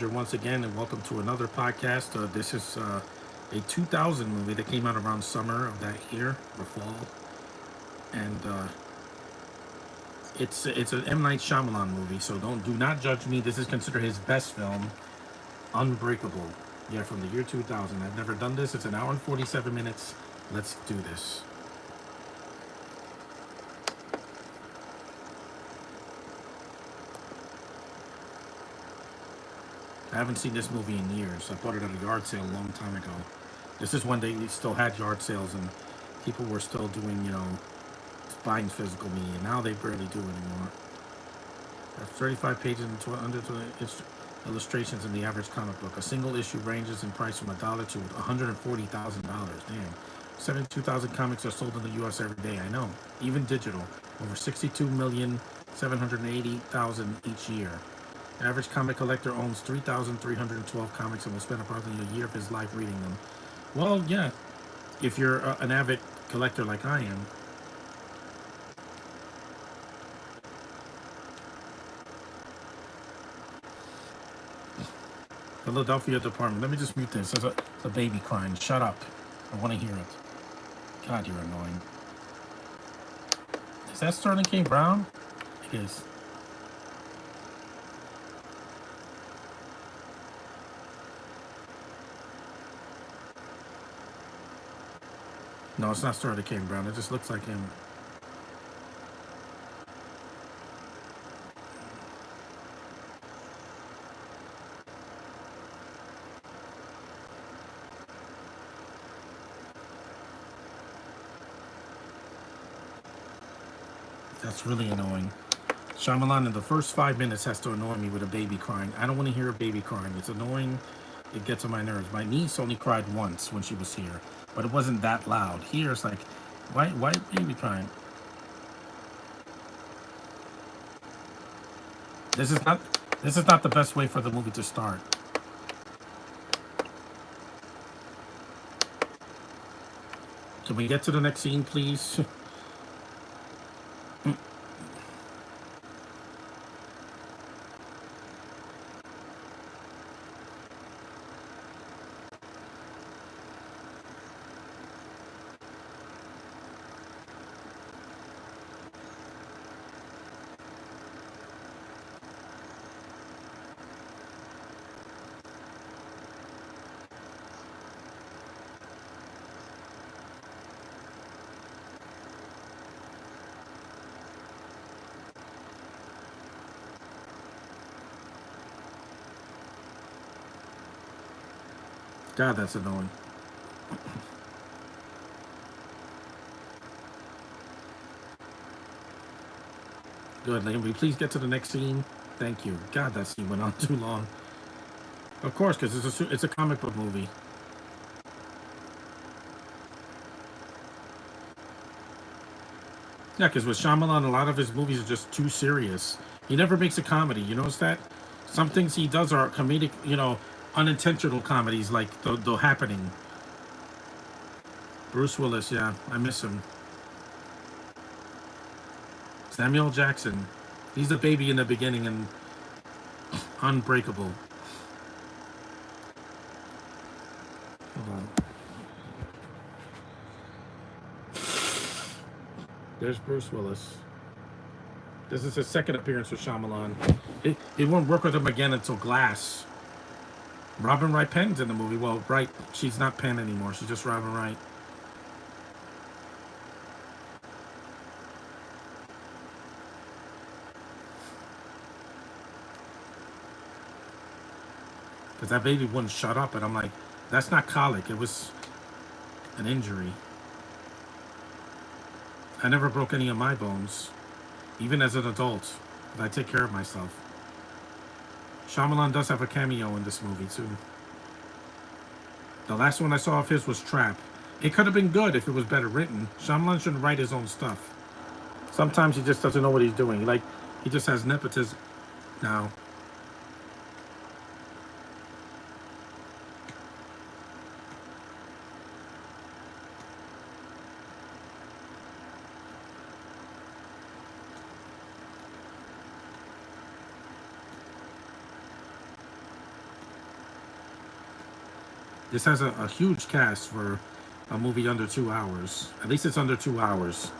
once again, and welcome to another podcast. This is a 2000 movie that came out around summer of that year, or fall, and it's an M Night Shyamalan movie. So do not judge me. This is considered his best film, Unbreakable. Yeah, from the year 2000. I've never done this. It's an hour and 47 minutes. Let's do this. I haven't seen this movie in years. I bought it at a yard sale a long time ago. This is when they still had yard sales and people were still doing, buying physical media. Now they barely do anymore. There are 35 pages and illustrations in the average comic book. A single issue ranges in price from $1 to $140,000. Damn. 72,000 comics are sold in the U.S. every day. I know. Even digital. Over 62,780,000 each year. The average comic collector owns 3,312 comics and will spend approximately a year of his life reading them. Well, yeah, if you're an avid collector like I am. Philadelphia Department. Let me just mute this. There's a baby crying. Shut up. I want to hear it. God, you're annoying. Is that Sterling K. Brown? It is. No, it's not Sterling K. Brown. It just looks like him. That's really annoying. Shyamalan in the first 5 minutes has to annoy me with a baby crying. I don't want to hear a baby crying. It's annoying. It gets on my nerves. My niece only cried once when she was here, but it wasn't that loud. Here it's like, why baby crying? This is not this is not the best way for the movie to start. Can we get to the next scene, please? God, that's annoying. Good. Can we please get to the next scene? Thank you. God, that scene went on too long. Of course, because it's a comic book movie. Yeah, because with Shyamalan, a lot of his movies are just too serious. He never makes a comedy. You notice that? Some things he does are comedic, unintentional comedies, like the Happening. Bruce Willis, yeah, I miss him. Samuel Jackson, he's the baby in the beginning and Unbreakable. Hold on. There's Bruce Willis. This is his second appearance with Shyamalan. It won't work with him again until Glass. Robin Wright Penn's in the movie. Well, Wright, she's not Penn anymore. She's just Robin Wright. Because that baby wouldn't shut up, and I'm like, that's not colic. It was an injury. I never broke any of my bones, even as an adult. But I take care of myself. Shyamalan does have a cameo in this movie, too. The last one I saw of his was Trap. It could have been good if it was better written. Shyamalan shouldn't write his own stuff. Sometimes he just doesn't know what he's doing. Like, he just has nepotism now. This has a huge cast for a movie under 2 hours. At least it's under 2 hours.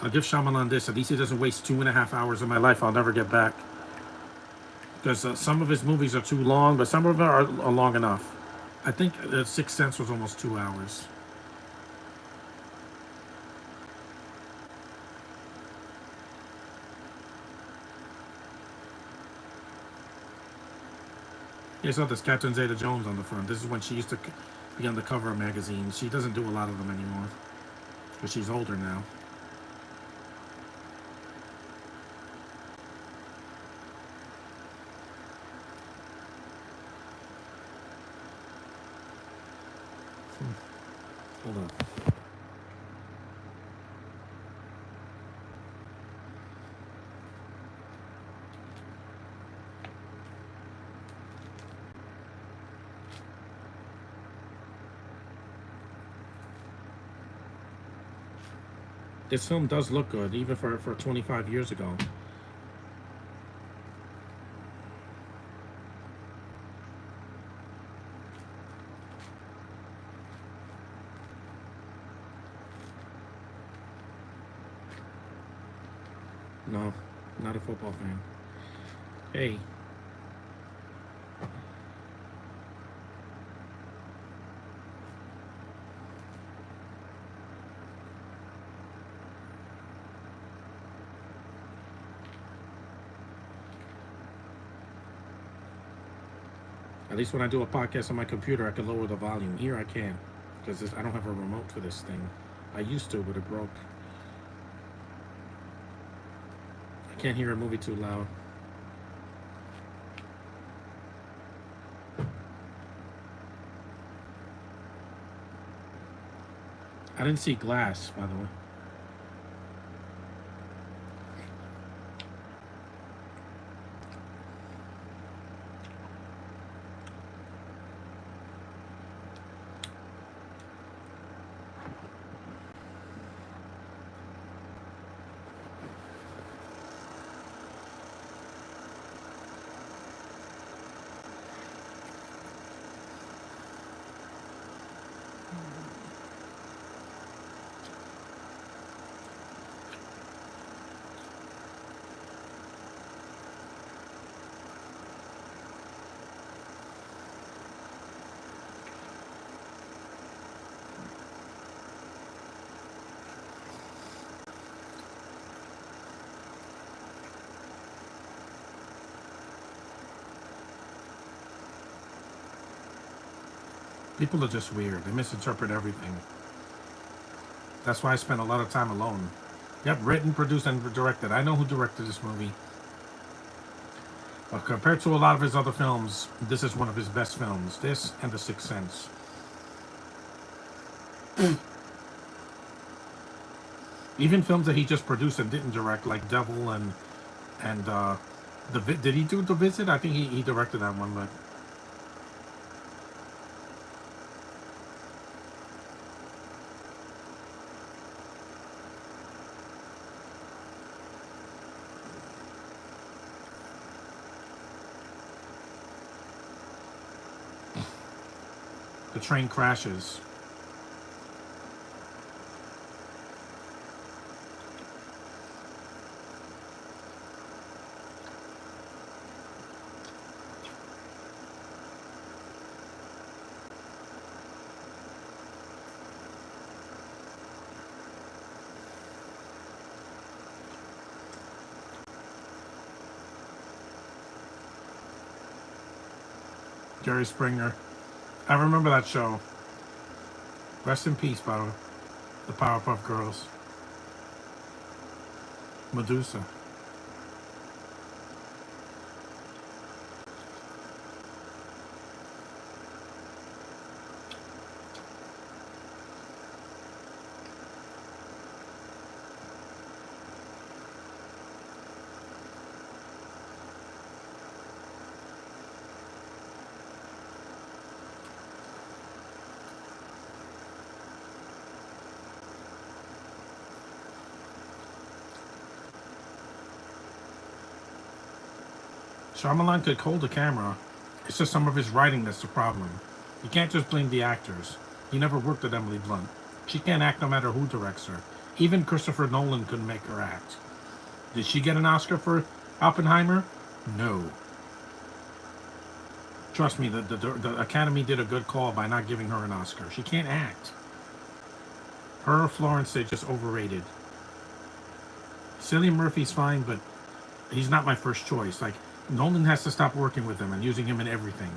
I'll give Shyamalan this. At least he doesn't waste 2.5 hours of my life I'll never get back. Because some of his movies are too long, but some of them are long enough. I think The Sixth Sense was almost 2 hours. Here's this Captain Zeta Jones on the front. This is when she used to be on the cover of magazines. She doesn't do a lot of them anymore because she's older now. Hold on. This film does look good, even for 25 years ago. No, not a football fan. Hey, at least when I do a podcast on my computer, I can lower the volume. Here I can, because I don't have a remote for this thing. I used to, but it broke. I can't hear a movie too loud. I didn't see Glass, by the way. People are just weird. They misinterpret everything. That's why I spent a lot of time alone. Yep, written, produced, and directed. I know who directed this movie. But compared to a lot of his other films, this is one of his best films. This and The Sixth Sense. Even films that he just produced and didn't direct, like Devil and did he do The Visit? I think he directed that one, but the train crashes. Jerry Springer. I remember that show. Rest in peace, by the way. The Powerpuff Girls. Medusa. Shyamalan could hold the camera. It's just some of his writing that's the problem. You can't just blame the actors. You never worked with Emily Blunt. She can't act no matter who directs her. Even Christopher Nolan couldn't make her act. Did she get an Oscar for Oppenheimer? No. Trust me, the Academy did a good call by not giving her an Oscar. She can't act. Her or Florence, they're just overrated. Cillian Murphy's fine, but he's not my first choice. Like, Nolan has to stop working with him and using him in everything.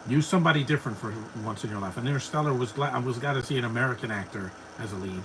Use somebody different for once in your life. And Interstellar I was glad to see an American actor as a lead.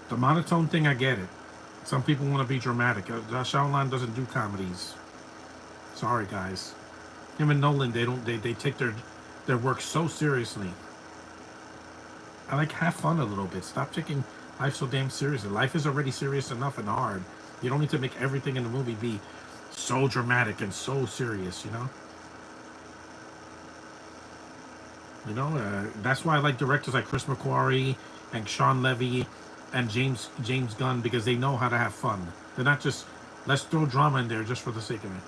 The monotone thing, I get it. Some people want to be dramatic. Shyamalan doesn't do comedies. Sorry, guys. Him and Nolan, they take their work so seriously. I like have fun a little bit. Stop taking life so damn seriously. Life is already serious enough and hard. You don't need to make everything in the movie be so dramatic and so serious. That's why I like directors like Chris McQuarrie and Sean Levy and James Gunn, because they know how to have fun. They're not just, let's throw drama in there just for the sake of it.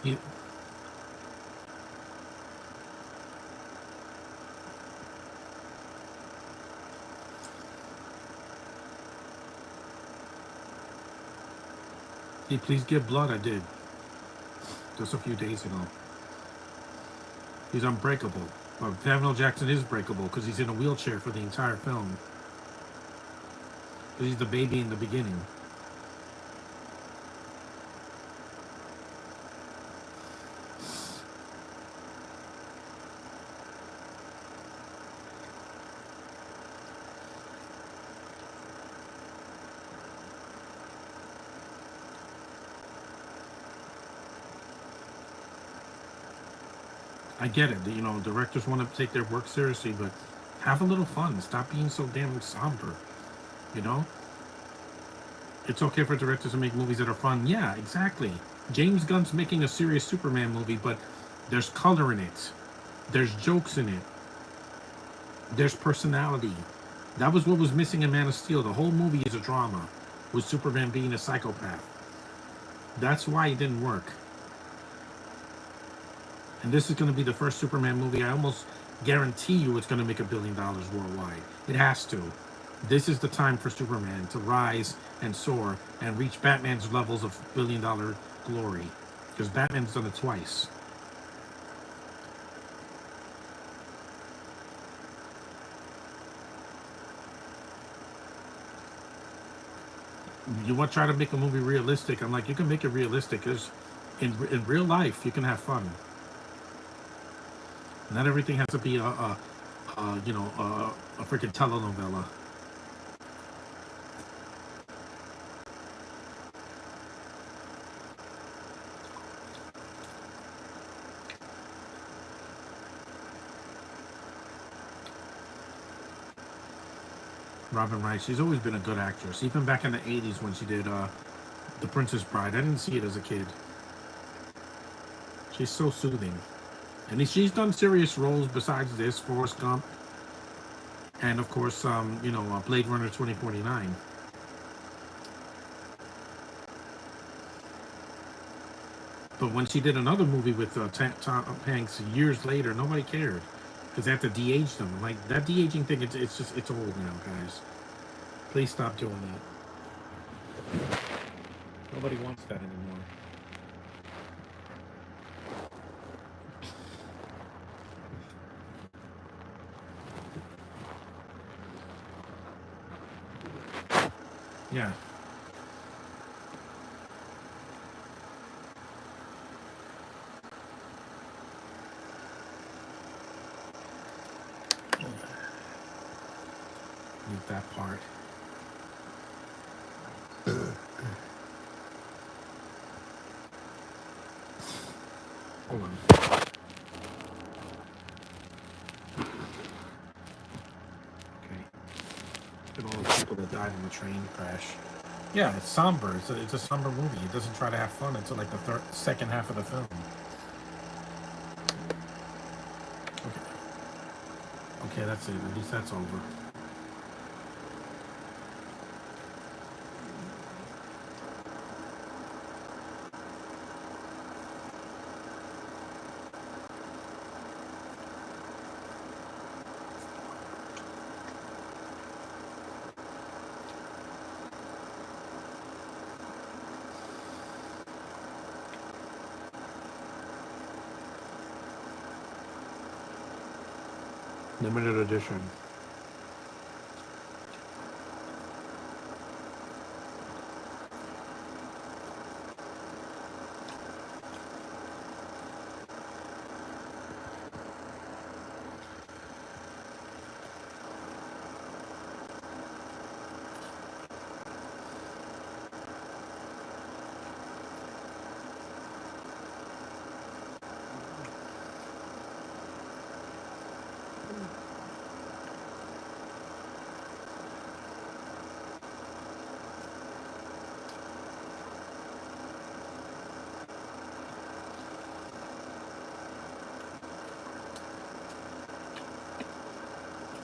He, Please Give Blood, I did. Just a few days ago. He's unbreakable. Well, Samuel Jackson is breakable because he's in a wheelchair for the entire film. Because he's the baby in the beginning. I get it. Directors want to take their work seriously, but have a little fun. Stop being so damn somber. You know? It's okay for directors to make movies that are fun. Yeah, exactly. James Gunn's making a serious Superman movie, but there's color in it. There's jokes in it. There's personality. That was what was missing in Man of Steel. The whole movie is a drama, with Superman being a psychopath. That's why it didn't work. And this is going to be the first Superman movie. I almost guarantee you it's going to make $1 billion worldwide. It has to. This is the time for Superman to rise and soar and reach Batman's levels of $1 billion glory. Because Batman's done it twice. You want to try to make a movie realistic? I'm like, you can make it realistic. Because in real life, you can have fun. Not everything has to be a freaking telenovela. Robin Wright, she's always been a good actress. Even back in the 80s when she did The Princess Bride. I didn't see it as a kid. She's so soothing. And she's done serious roles besides this, Forrest Gump, and of course, Blade Runner 2049. But when she did another movie with Tom Hanks years later, nobody cared because they had to de-age them. Like that de-aging thing, it's old now, guys. Please stop doing that. Nobody wants that anymore. Yeah. Leave that part. Hold on. Okay. Look at all the people that died in the train crash. Yeah, it's somber. It's a somber movie. It doesn't try to have fun until like the second half of the film. Okay. Okay, that's it. At least that's over. Limited edition.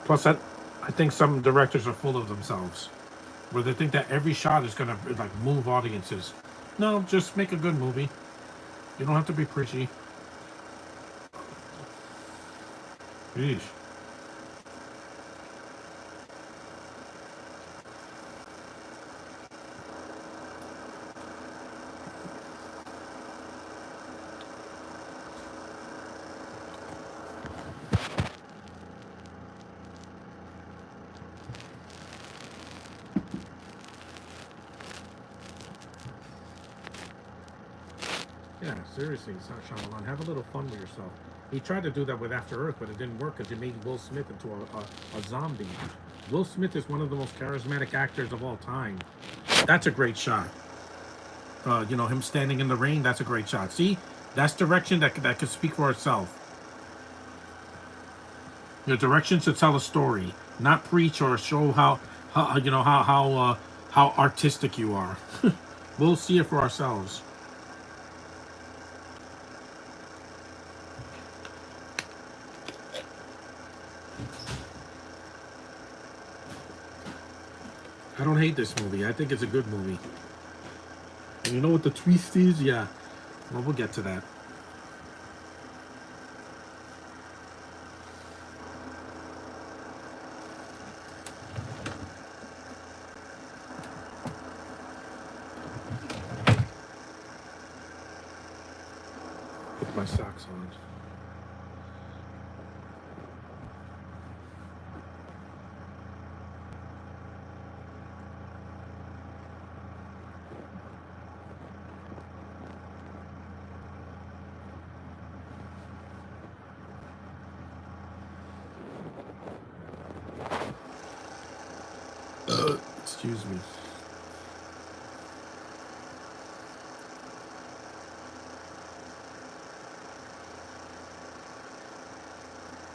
Plus, I think some directors are full of themselves, where they think that every shot is gonna like move audiences. No, just make a good movie. You don't have to be preachy. Yeesh. Yeah, seriously, Shyamalan, have a little fun with yourself. He tried to do that with After Earth, but it didn't work because it made Will Smith into a zombie. Will Smith is one of the most charismatic actors of all time. That's a great shot. Him standing in the rain, that's a great shot. See, that's direction that could speak for itself. Your direction should tell a story, not preach or show how artistic you are. We'll see it for ourselves. I don't hate this movie. I think it's a good movie. And you know what the twist is? Yeah. Well, we'll get to that. Put my socks on. Excuse me.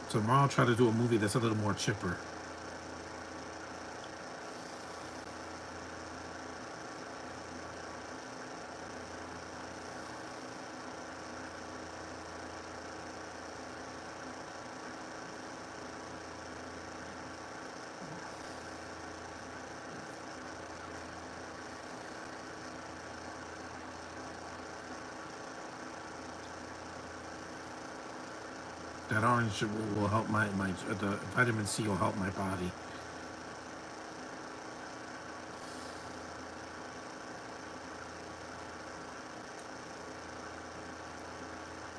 Tomorrow I'll try to do a movie that's a little more chipper. That orange will help the vitamin C will help my body.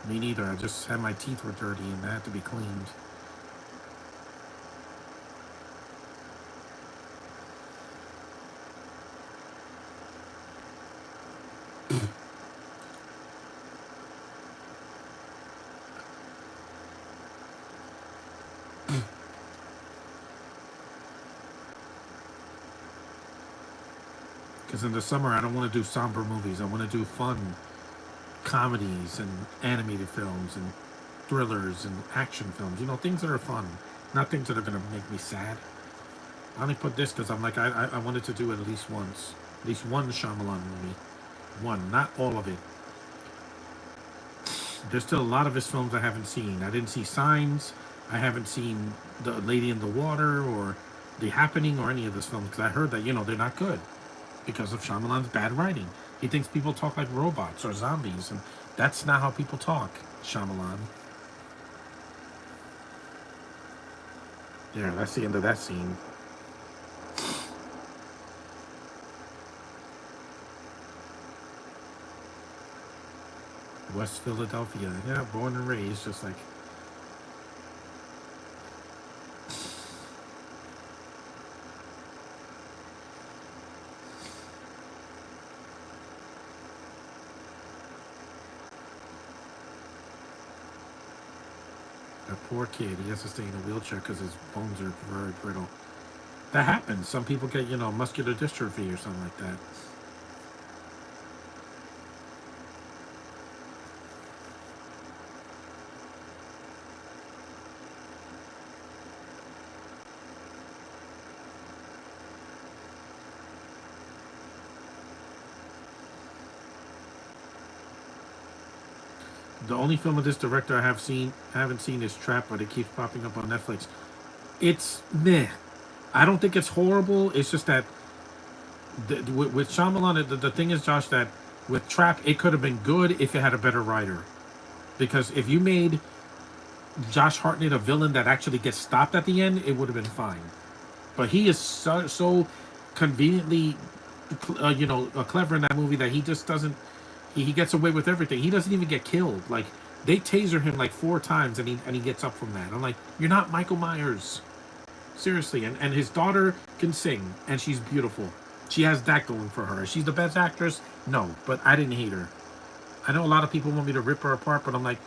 Me neither. I just had my teeth were dirty and they had to be cleaned. Because in the summer, I don't want to do somber movies. I want to do fun comedies and animated films and thrillers and action films. You know, things that are fun, not things that are going to make me sad. I only put this because I'm like, I wanted to do it at least once. At least one Shyamalan movie. One, not all of it. There's still a lot of his films I haven't seen. I didn't see Signs. I haven't seen The Lady in the Water or The Happening or any of his films because I heard that, you know, they're not good because of Shyamalan's bad writing. He thinks people talk like robots or zombies, and that's not how people talk, Shyamalan. Yeah, that's the end of that scene. West Philadelphia. Yeah, born and raised, just like a poor kid. He has to stay in a wheelchair because his bones are very brittle. That happens. Some people get, you know, muscular dystrophy or something like that. The only film of this director I haven't seen is Trap, but it keeps popping up on Netflix. It's meh. I don't think it's horrible. It's just that with Shyamalan, the thing is, Josh, that with Trap, it could have been good if it had a better writer. Because if you made Josh Hartnett a villain that actually gets stopped at the end, it would have been fine. But he is so conveniently, clever in that movie that he just doesn't. He gets away with everything. He doesn't even get killed. Like they taser him like 4 times, and he gets up from that. I'm like, you're not Michael Myers, seriously. And his daughter can sing, and she's beautiful. She has that going for her. She's the best actress. No, but I didn't hate her. I know a lot of people want me to rip her apart, but I'm like,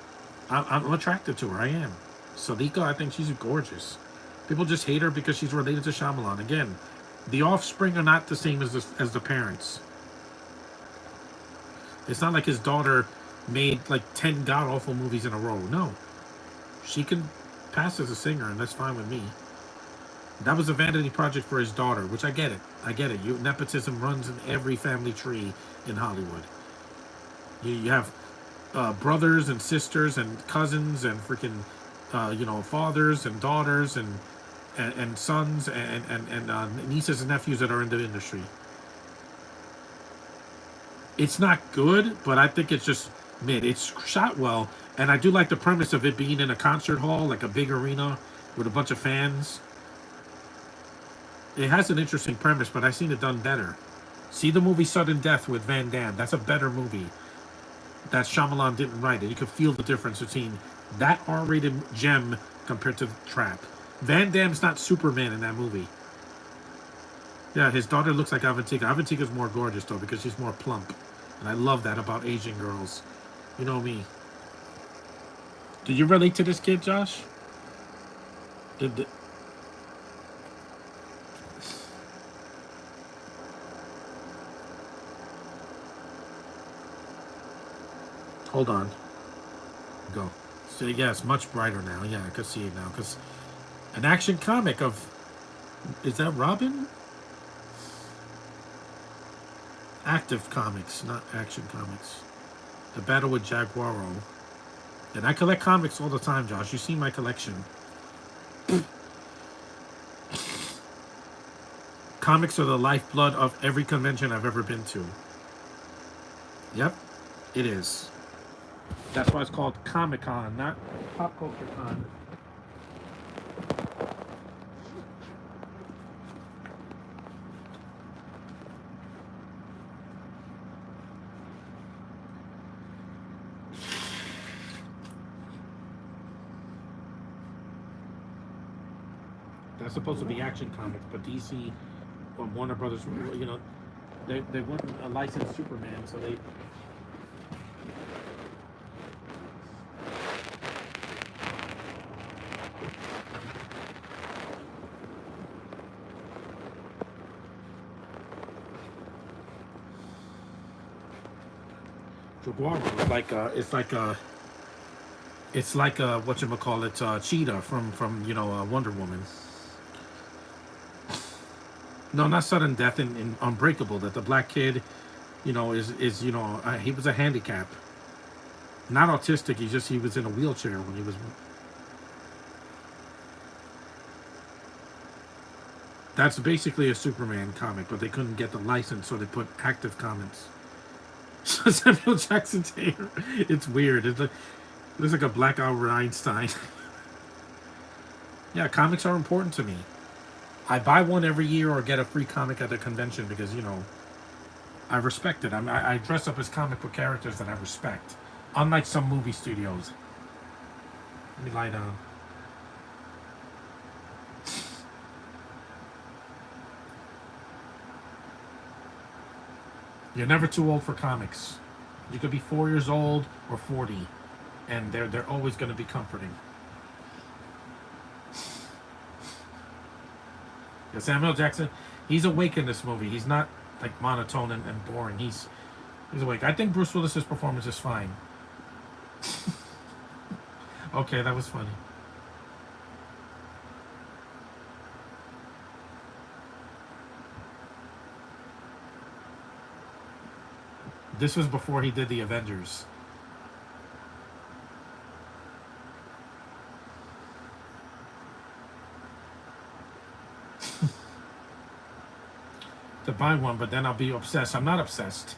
I'm attracted to her. I am. Salika, I think she's gorgeous. People just hate her because she's related to Shyamalan. Again, the offspring are not the same as the parents. It's not like his daughter made like 10 god awful movies in a row. No, she can pass as a singer, and that's fine with me. That was a vanity project for his daughter, which I get it. I get it. Nepotism runs in every family tree in Hollywood. You have brothers and sisters and cousins and freaking fathers and daughters and sons and nieces and nephews that are in the industry. It's not good, but I think it's just mid. It's shot well, and I do like the premise of it being in a concert hall, like a big arena with a bunch of fans. It has an interesting premise, but I've seen it done better. See the movie Sudden Death with Van Damme. That's a better movie that Shyamalan didn't write, and you could feel the difference between that R-rated gem compared to Trap. Van Damme's not Superman in that movie. Yeah, his daughter looks like Avantika. Avantika's more gorgeous though because she's more plump, and I love that about Asian girls. You know me. Did you relate to this kid, Josh? Did, hold on. Go. So yeah, it's much brighter now. Yeah, I can see it now. Cause an action comic of, is that Robin? Active Comics, not Action Comics. The Battle with Jaguaro. And I collect comics all the time, Josh. You see my collection. Comics are the lifeblood of every convention I've ever been to. Yep, it is. That's why it's called Comic Con, not Pop Culture Con. That's supposed to be Action Comics, but DC, Warner Brothers, they wouldn't license Superman, so they. Jaguar is like what you call it, Cheetah from Wonder Woman. No, not sudden death in Unbreakable. That the black kid, he was a handicap, not autistic. He was in a wheelchair when he was. That's basically a Superman comic, but they couldn't get the license, so they put Active Comics. So Samuel Jackson's hair, it's weird. Looks like a black Albert Einstein. Yeah, comics are important to me. I buy one every year or get a free comic at a convention because, I respect it. I dress up as comic book characters that I respect. Unlike some movie studios. Let me lie down. You're never too old for comics. You could be 4 years old or 40, and they're always going to be comforting. Yeah, Samuel Jackson, he's awake in this movie. He's not like monotone and boring. He's awake. I think Bruce Willis's performance is fine. Okay, that was funny. This was before he did the Avengers. To buy one, but then I'll be obsessed. I'm not obsessed.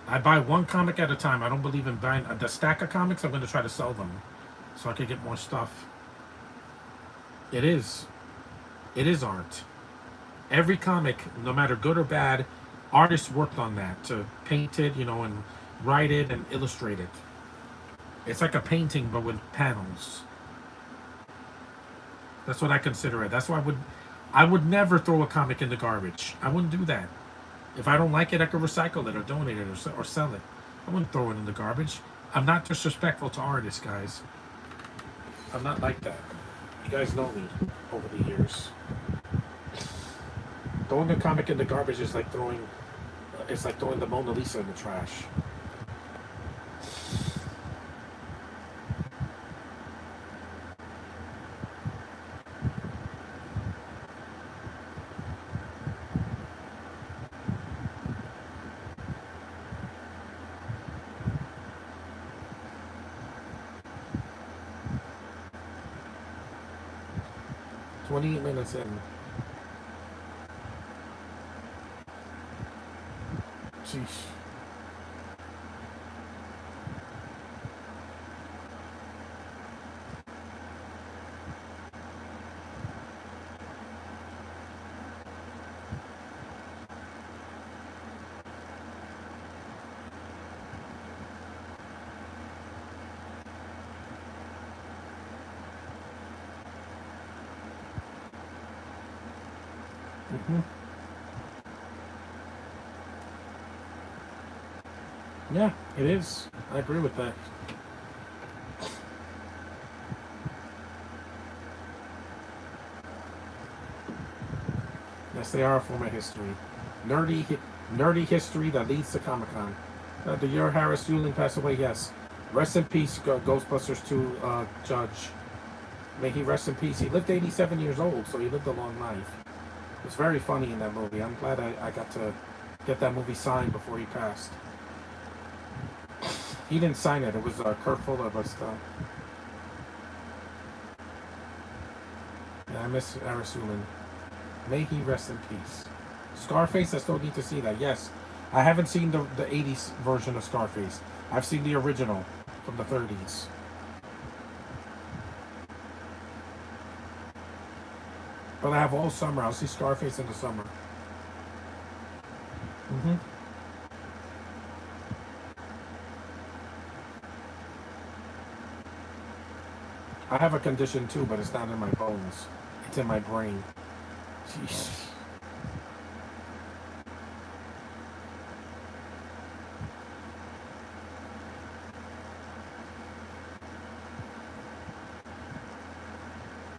I buy one comic at a time. I don't believe in buying the stack of comics. I'm going to try to sell them so I can get more stuff. It is. It is art. Every comic, no matter good or bad, artists worked on that to paint it, and write it and illustrate it. It's like a painting, but with panels. That's what I consider it. That's why I would never throw a comic in the garbage. I wouldn't do that. If I don't like it, I could recycle it or donate it or sell it. I wouldn't throw it in the garbage. I'm not disrespectful to artists, guys. I'm not like that. You guys know me over the years. Throwing a comic in the garbage is like throwing the Mona Lisa in the trash. $28 in. Sheesh. Mm-hmm. Yeah, it is. I agree with that. Yes, they are a form of history. Nerdy history that leads to Comic Con. The year Harris Yulin passed away, yes. Rest in peace, Ghostbusters 2 Judge. May he rest in peace. He lived 87 years old, so he lived a long life. It was very funny in that movie. I'm glad I got to get that movie signed before he passed. He didn't sign it. It was Kurt Fuller, but still. Yeah, I miss Arasulin. May he rest in peace. Scarface, I still need to see that. Yes, I haven't seen the 80s version of Scarface. I've seen the original from the 30s. But I have all summer. I'll see Scarface in the summer. Mm-hmm. I have a condition too, but it's not in my bones. It's in my brain. Jeez.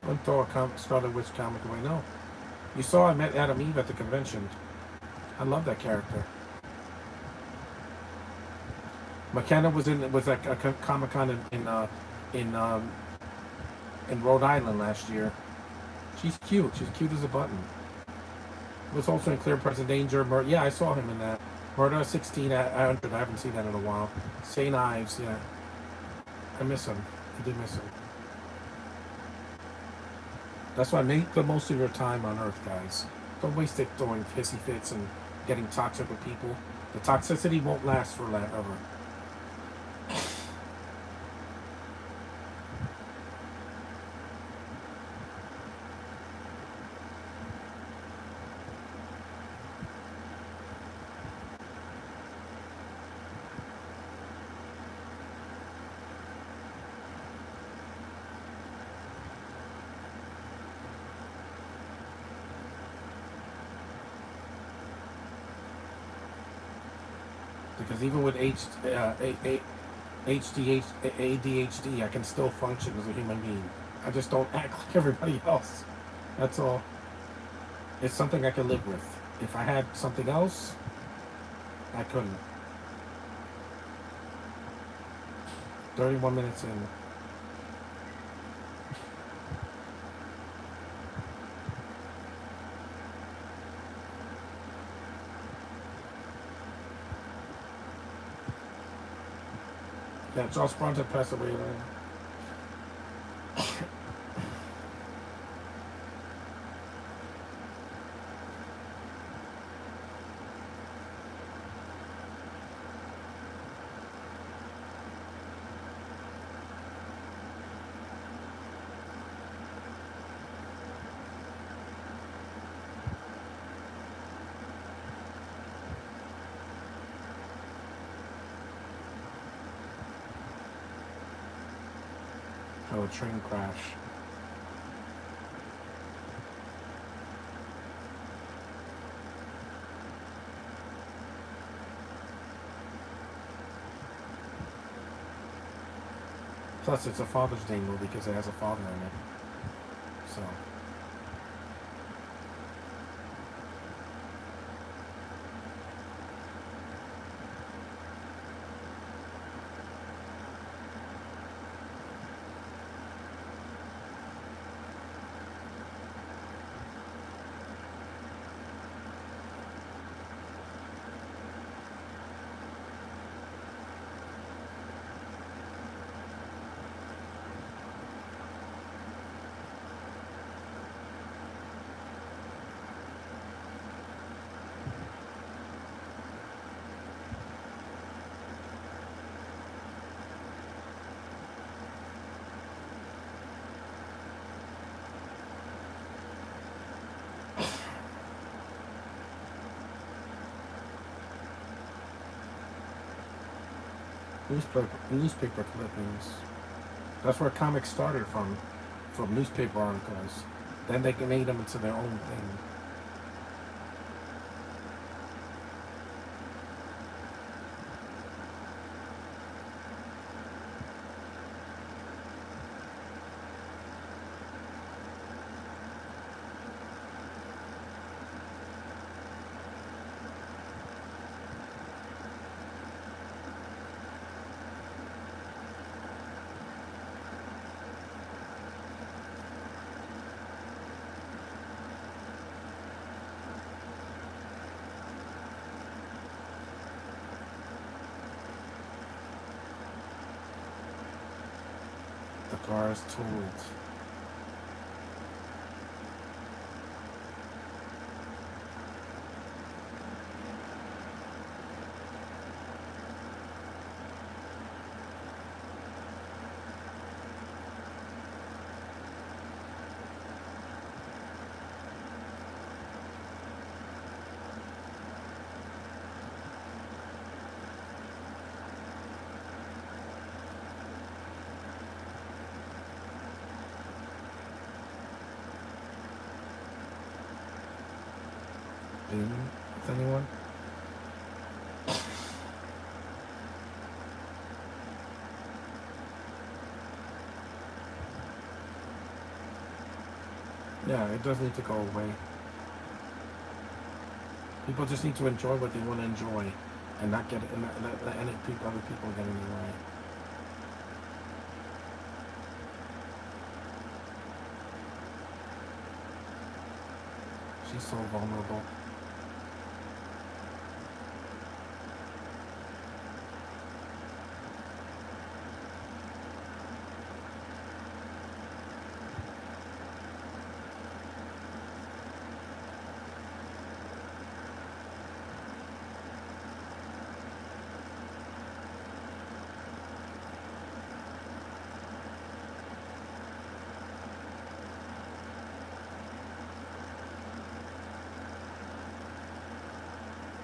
Don't throw a Scarlet Witch comic away. No. You saw I met Adam Eve at the convention. I love that character. McKenna was at a Comic Con in in Rhode Island last year. She's cute. She's cute as a button. Was also in Clear Present Danger. Yeah, I saw him in that. Murder 1600. I haven't seen that in a while. St. Ives. Yeah, I miss him. I do miss him. That's why make the most of your time on Earth, guys. Don't waste it throwing hissy fits and getting toxic with people. The toxicity won't last forever. Because even with ADHD, I can still function as a human being. I just don't act like everybody else. That's all. It's something I can live with. If I had something else, I couldn't. 31 minutes in. Yeah, Charles Bronson passed away. Oh, a train crash. Plus, it's a Father's Day movie because it has a father in it. So. Newspaper clippings. That's where comics started from newspaper articles. Then they made them into their own thing. The car is totaled. in with anyone. Yeah, it does need to go away. People just need to enjoy what they want to enjoy, and not get and not let any people, other people get in the way. She's so vulnerable.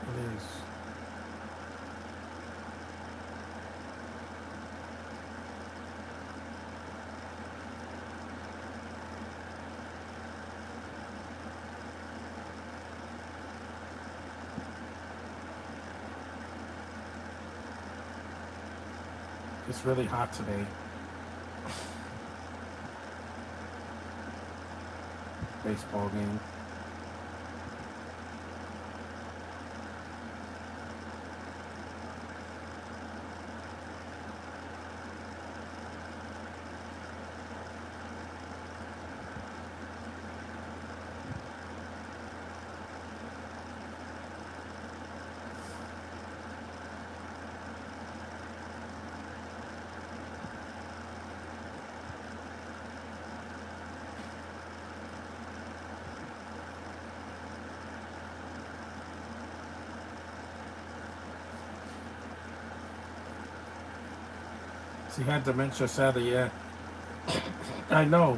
It is. It's really hot today. Baseball game. He had dementia, sadly. Yeah, I know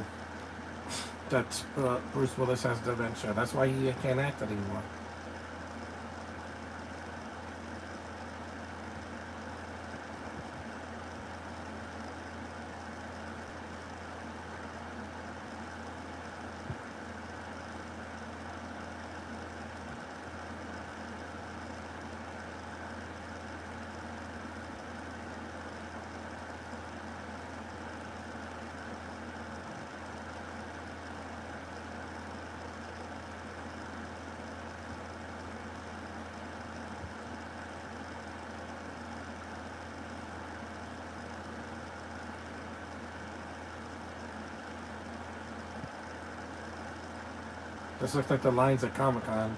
that Bruce Willis has dementia. That's why he can't act anymore. This looks like the lines at Comic Con.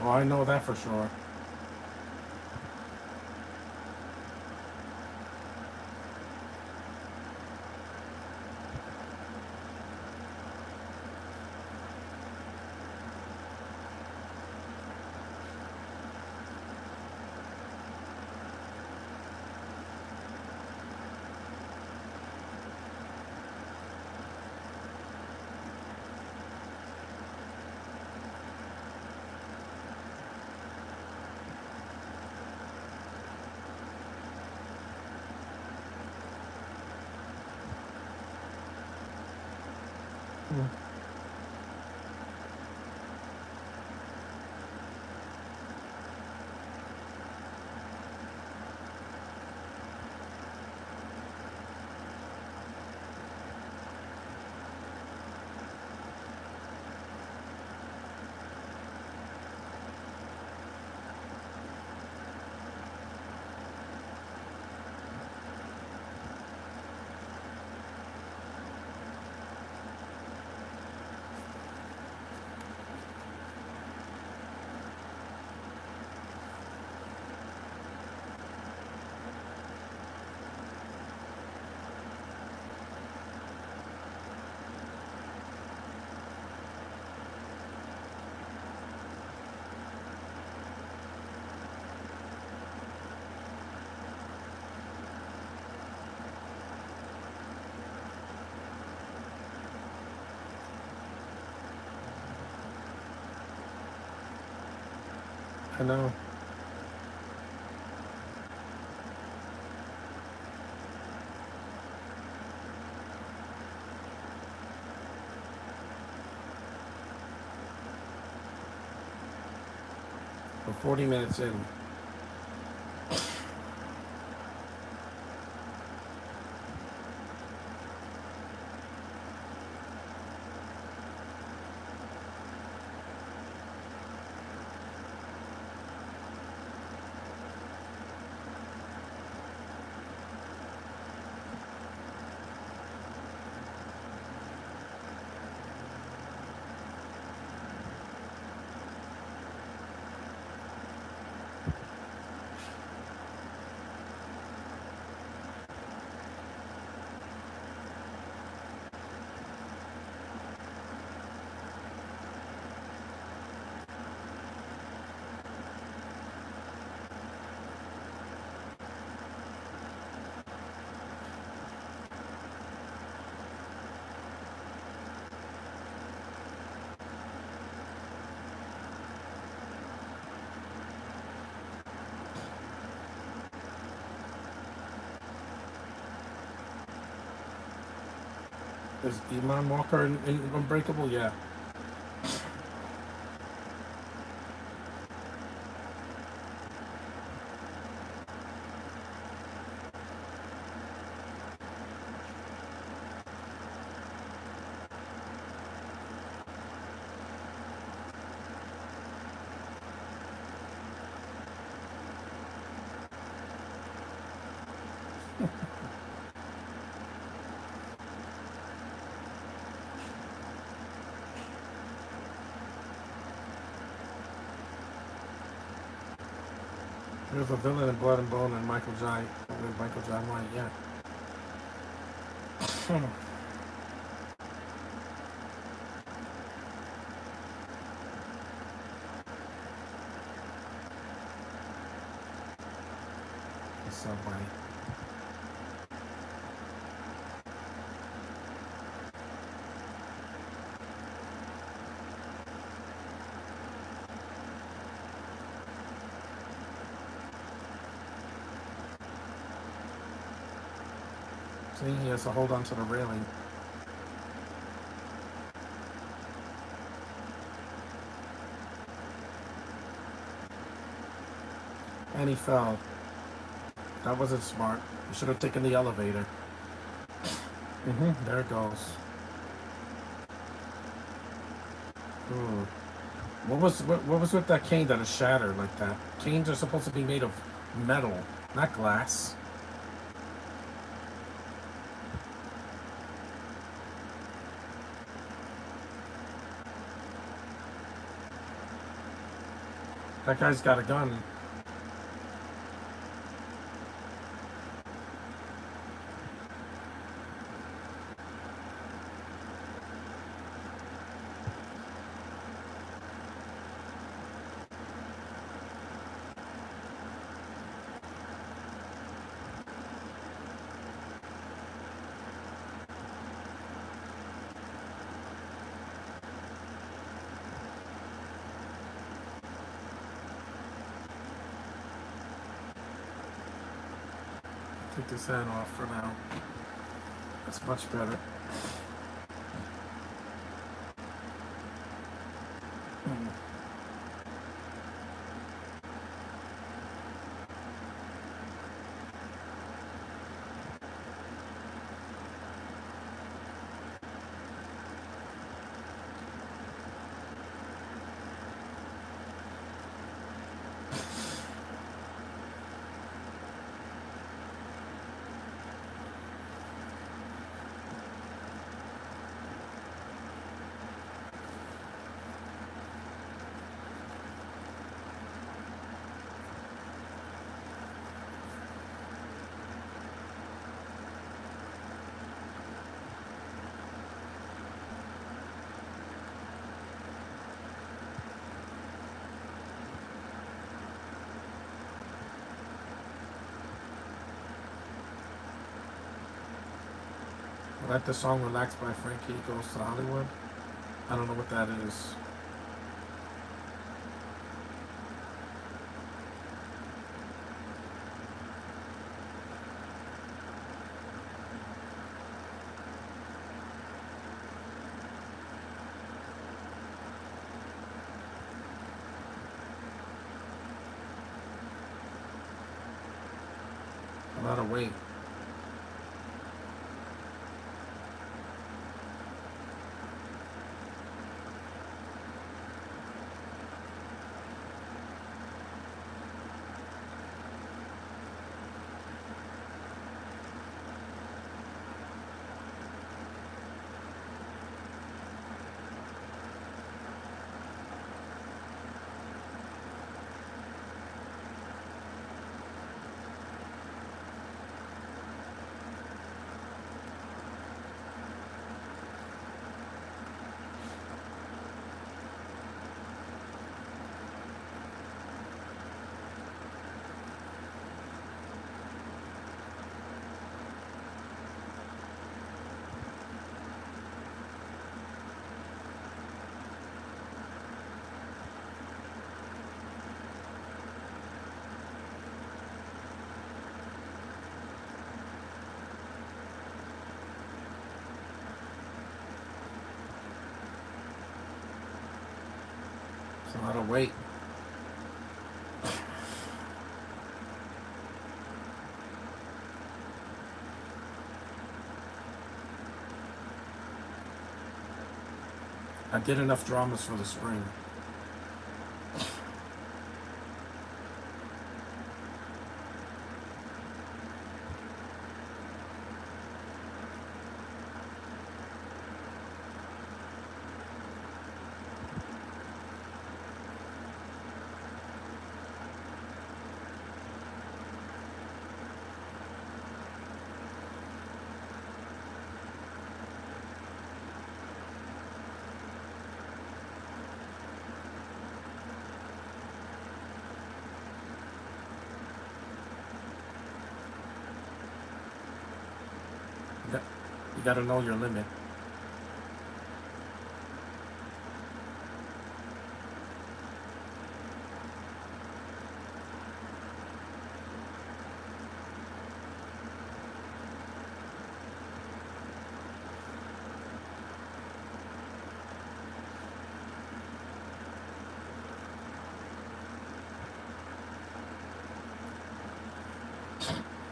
Oh, I know that for sure. Hmm. I know. We're 40 minutes in. Is Iman Walker in Unbreakable? Yeah. There's a villain in Blood and Bone and Michael Jai with Michael Jai White. Yeah. The subway. See, he has to hold on to the railing. And he fell. That wasn't smart. You should have taken the elevator. There it goes. Hmm. What was with that cane that is shattered like that? Canes are supposed to be made of metal, not glass. That guy's got a gun. Take this hand off for now. That's much better. I like the song Relax by Frankie Goes to Hollywood. I don't know what that is. a lot of weight. It's a lot of weight. I did enough dramas for the spring. You got, you got to know your limit.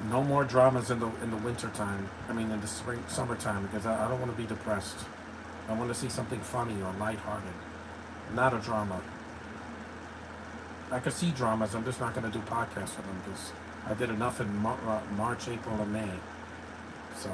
No more dramas in the winter time. I mean, in the summertime, because I don't want to be depressed. I want to see something funny or lighthearted, not a drama. I could see dramas. I'm just not going to do podcasts for them because I did enough in March, April, and May. So,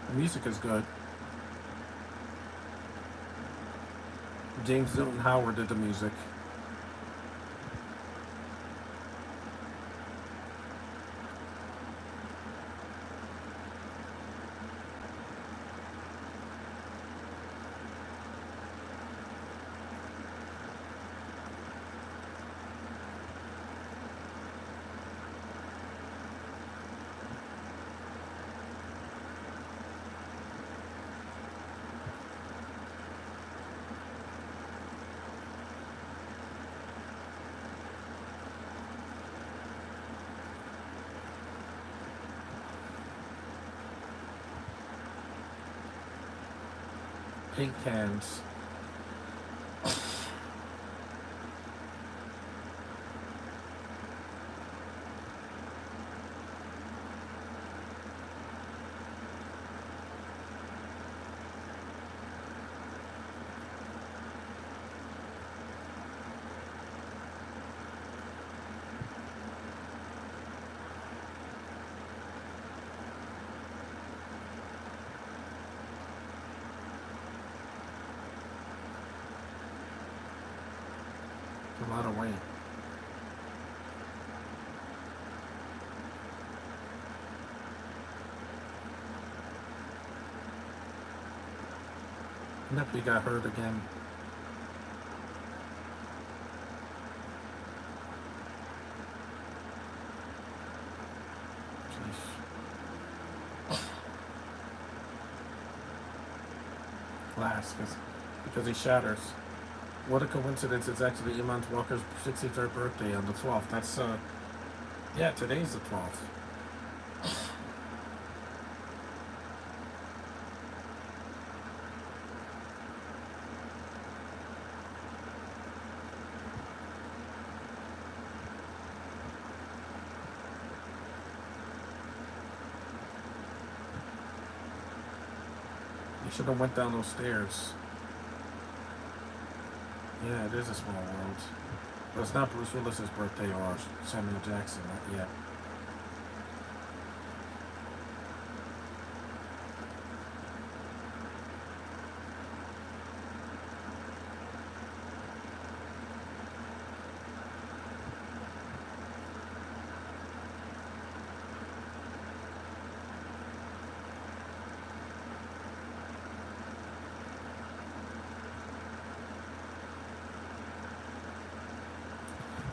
the music is good. James Newton Howard did the music. Paint cans. A lot of weight. Nephi got hurt again. Jeez. glass because he shatters. What a coincidence! It's actually Iman Walker's 63rd birthday on the 12th. That's yeah, today's the 12th. You should have went down those stairs. Yeah, it is a small world. But it's not Bruce Willis's birthday or Samuel Jackson, not yet.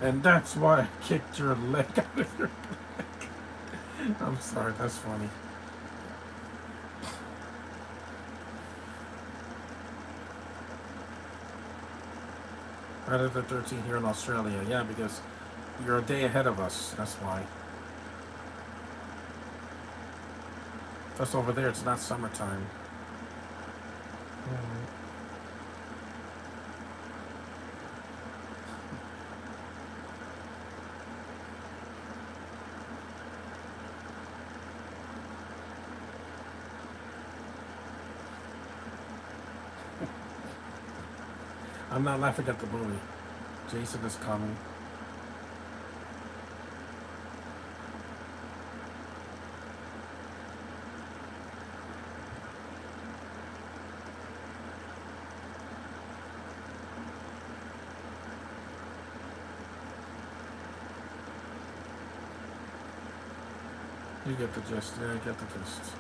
And that's why I kicked your leg out of your. I'm sorry, that's funny. Friday the 13th here in Australia. Yeah, because you're a day ahead of us. That's why. Plus over there, it's not summertime. Mhm. I'm not laughing at the movie. Jason is coming. You get the gist. Yeah, I get the gist.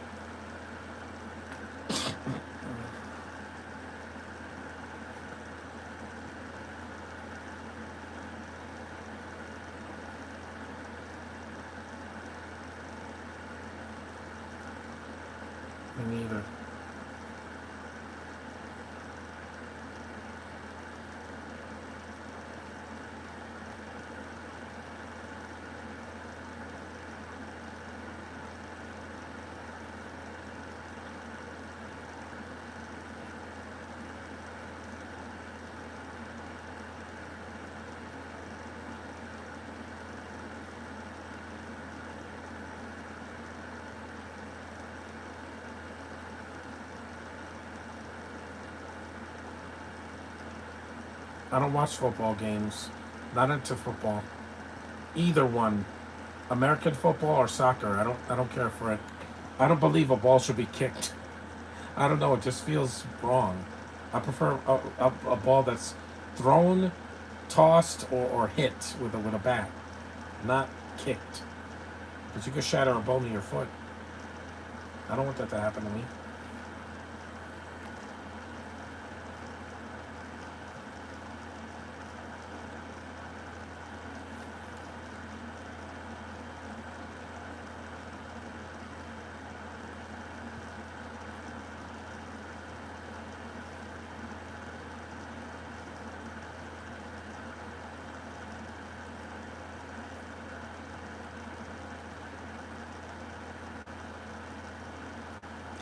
Me neither. I don't watch football games. Not into football. Either one. American football or soccer. I don't care for it. I don't believe a ball should be kicked. I don't know, it just feels wrong. I prefer a ball that's thrown, tossed, or hit with a bat, not kicked. Because you could shatter a bone in your foot. I don't want that to happen to me.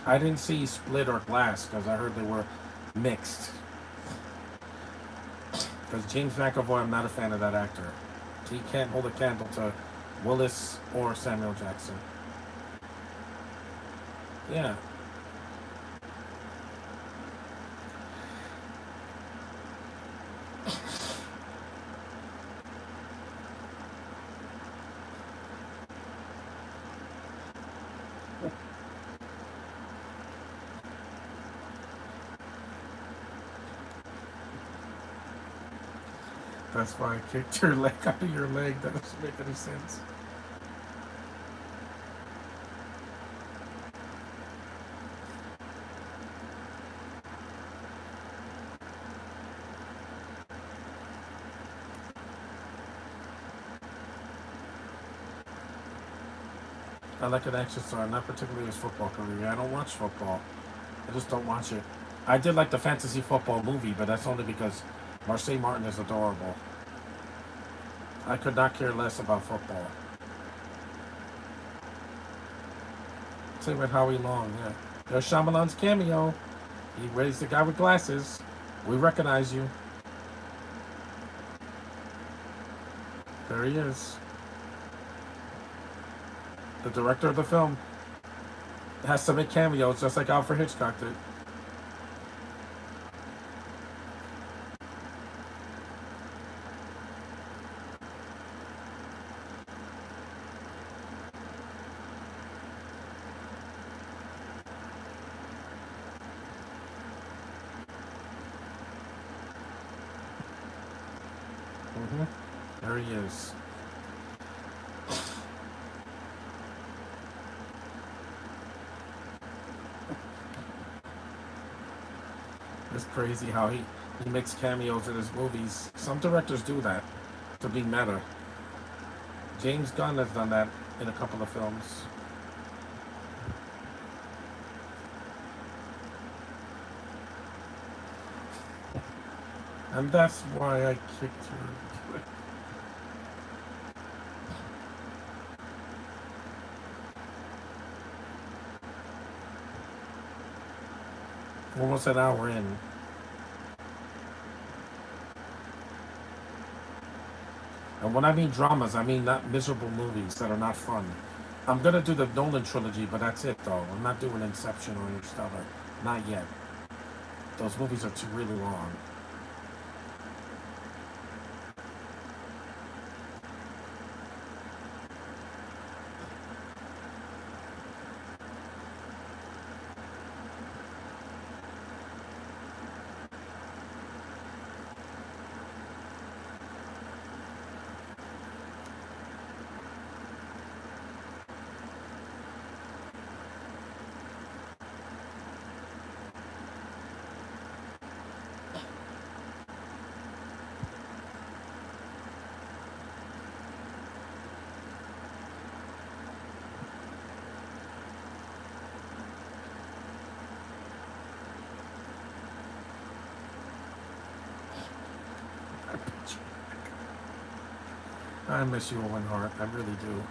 I didn't see Split or Glass because I heard they were mixed. Because James McAvoy, I'm not a fan of that actor. He can't hold a candle to Willis or Samuel Jackson. Yeah, that's why I kicked your leg out of your leg. That doesn't make any sense. I like an action star, not particularly his football career. I don't watch football. I just don't watch it. I did like the fantasy football movie, but that's only because Marseille Martin is adorable. I could not care less about football. Same with Howie Long, yeah. There's Shyamalan's cameo. He raised the guy with glasses. We recognize you. There he is. The director of the film has to make cameos just like Alfred Hitchcock did. hmm There he is. It's crazy how he makes cameos in his movies. Some directors do that to be meta. James Gunn has done that in a couple of films. And that's why I kicked her. Almost an hour in. And when I mean dramas, I mean not miserable movies that are not fun. I'm gonna do the Nolan trilogy, but that's it though. I'm not doing Inception or Interstellar. Not yet. Those movies are too really long. I miss you, Owen Hart. I really do.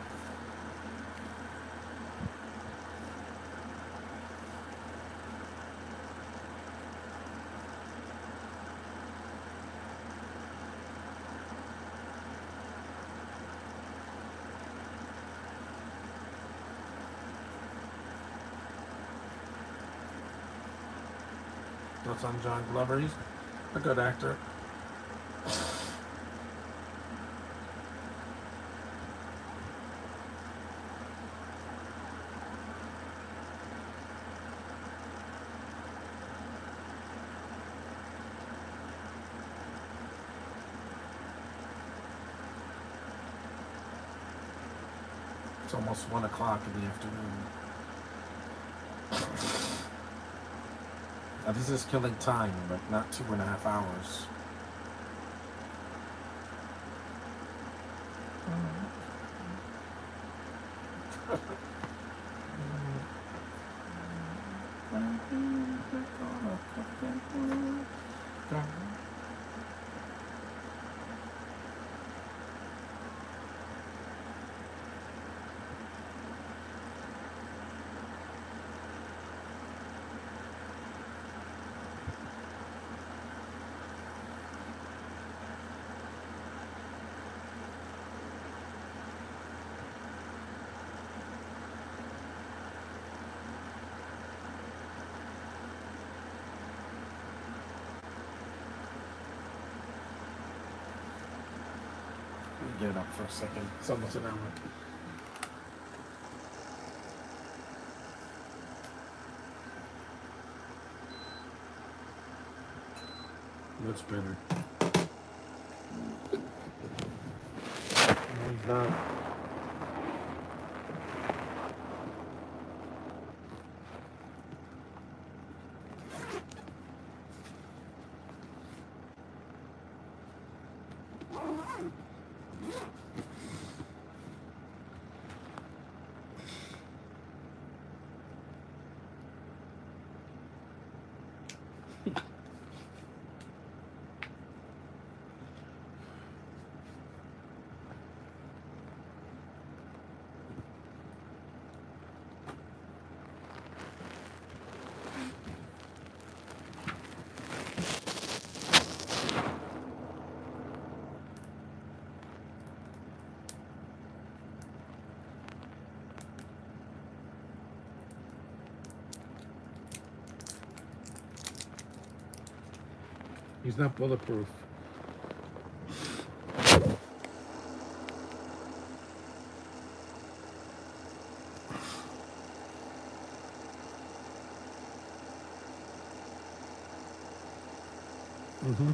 What's on John Glover? He's a good actor. It's almost 1 o'clock in the afternoon. Now, this is killing time, but not 2.5 hours. Get it up for a second. It's almost an hour. That's better. No, he's not. He's not bulletproof. Mm-hmm.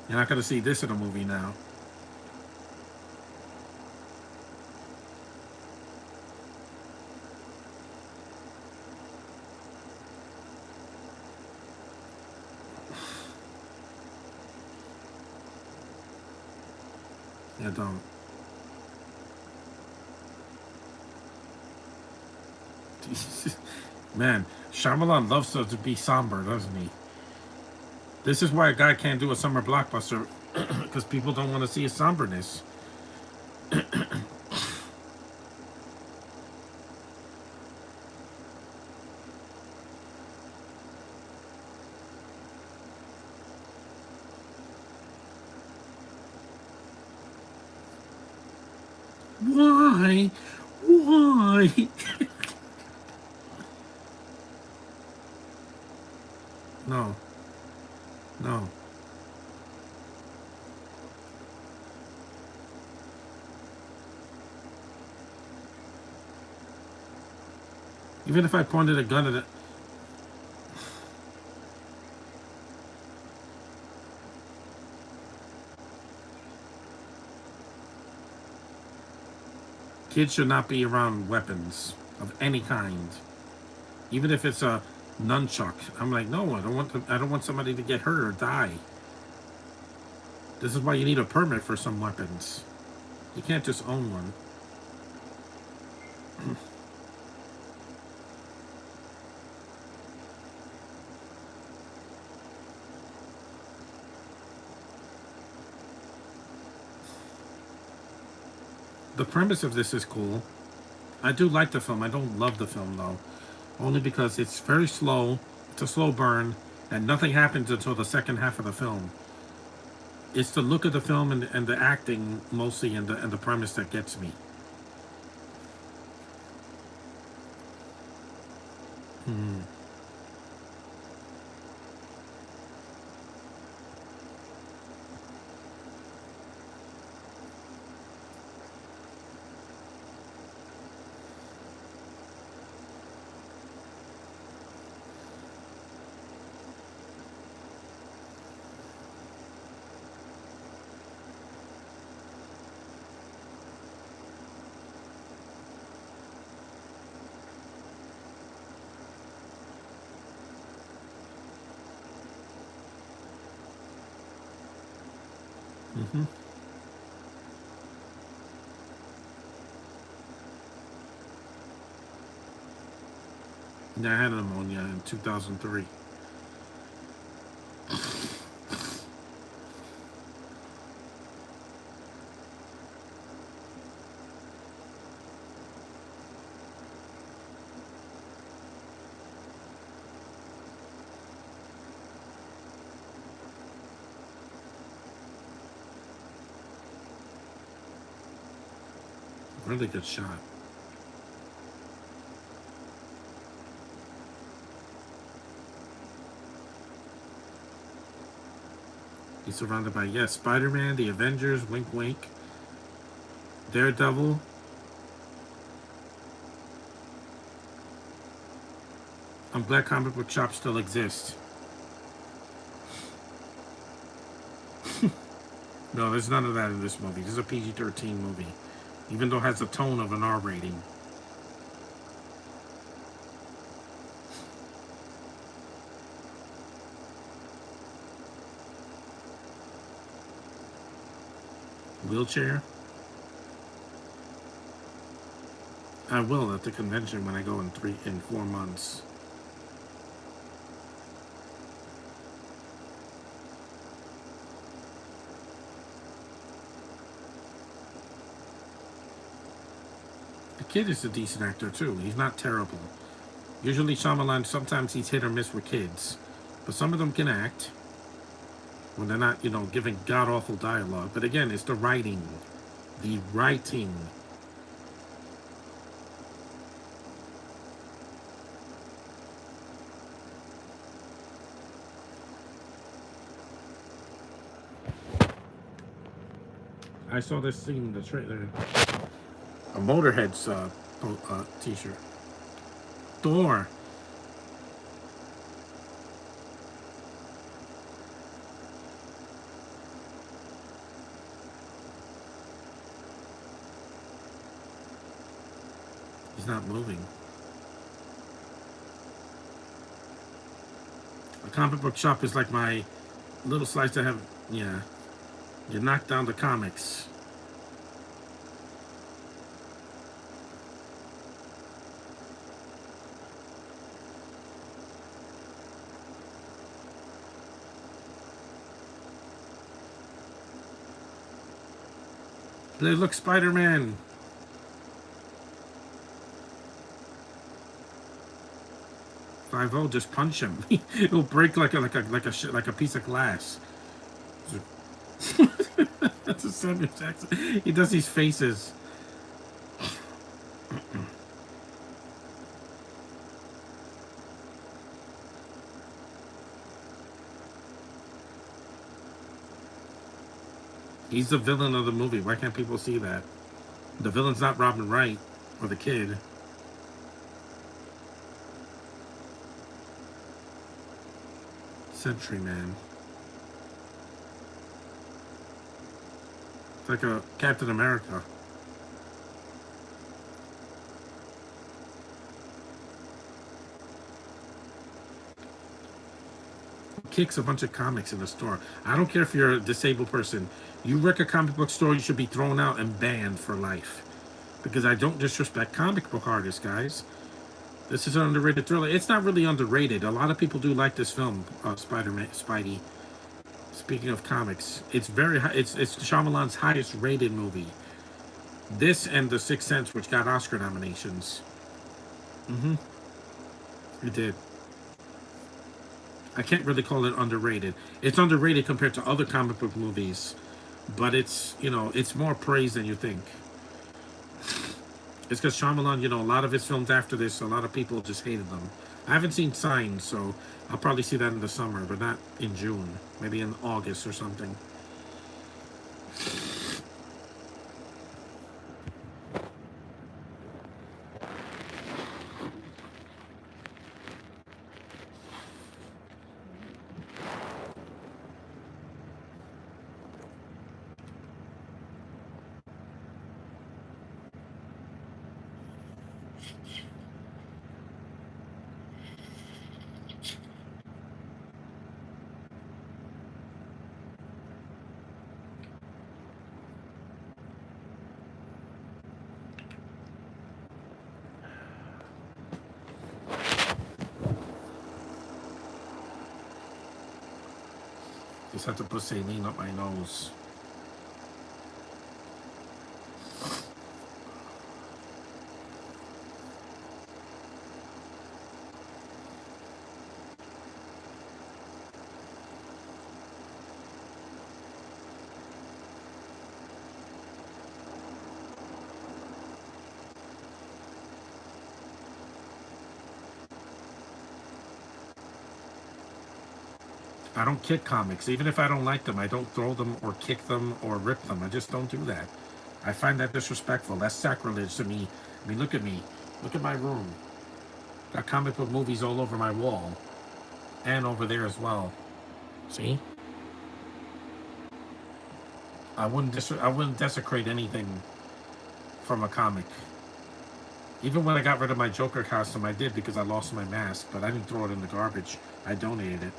You're not going to see this in a movie now. You don't. Man, Shyamalan loves to be somber, doesn't he? This is why a guy can't do a summer blockbuster, because people don't want to see his somberness. Why? Why? No, no. Even if I pointed a gun at it, kids should not be around weapons of any kind. Even if it's a nunchuck, I'm like, no, I don't want somebody to get hurt or die. This is why you need a permit for some weapons. You can't just own one. The premise of this is cool. I do like the film. I don't love the film though, only because it's very slow. It's a slow burn, and nothing happens until the second half of the film. It's the look of the film and the acting mostly, and the premise that gets me. Hmm. Mm-hmm. Yeah, I had pneumonia in 2003. Really good shot. He's surrounded by, yes, Spider-Man, the Avengers, wink wink, Daredevil. I'm glad comic book shops still exist. No, there's none of that in this movie. This is a PG-13 movie, even though it has the tone of an R rating. Wheelchair? I will at the convention when I go in 4 months. The kid is a decent actor too. He's not terrible. Usually Shyamalan, sometimes he's hit or miss with kids, but some of them can act when they're not, giving god awful dialogue. But again, it's the writing. The writing. I saw this scene in the trailer. A Motorhead's t-shirt. Thor. He's not moving. A comic book shop is like my little slice to have. Yeah, you knock down the comics. They look, Spider-Man. 5-0, just punch him. He'll break like a piece of glass. That's a Samuel Jackson. He does these faces. He's the villain of the movie. Why can't people see that? The villain's not Robin Wright or the kid. Sentry Man. It's like a Captain America. Kicks a bunch of comics in the store. I don't care if you're a disabled person. You wreck a comic book store, you should be thrown out and banned for life. Because I don't disrespect comic book artists, guys. This is an underrated thriller. It's not really underrated. A lot of people do like this film, Spider-Man, Spidey. Speaking of comics, it's very high. It's Shyamalan's highest rated movie. This and The Sixth Sense, which got Oscar nominations. It did. I can't really call it underrated. It's underrated compared to other comic book movies, but it's, it's more praise than you think. It's because Shyamalan, a lot of his films after this, a lot of people just hated them. I haven't seen Signs, so I'll probably see that in the summer, but not in June. Maybe in August or something. Just have to put saline up my nose. I don't kick comics. Even if I don't like them, I don't throw them or kick them or rip them. I just don't do that. I find that disrespectful. That's sacrilege to me. I mean, look at me. Look at my room. Got comic book movies all over my wall. And over there as well. See? I wouldn't desecrate anything from a comic. Even when I got rid of my Joker costume, I did because I lost my mask. But I didn't throw it in the garbage. I donated it.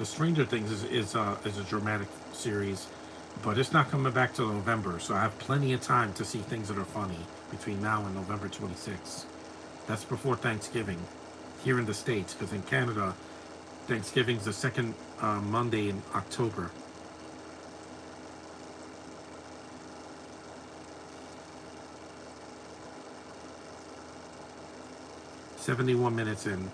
The Stranger Things is a dramatic series, but it's not coming back till November, so I have plenty of time to see things that are funny between now and November 26th. That's before Thanksgiving here in the States, because in Canada, Thanksgiving's the second Monday in October. 71 minutes in.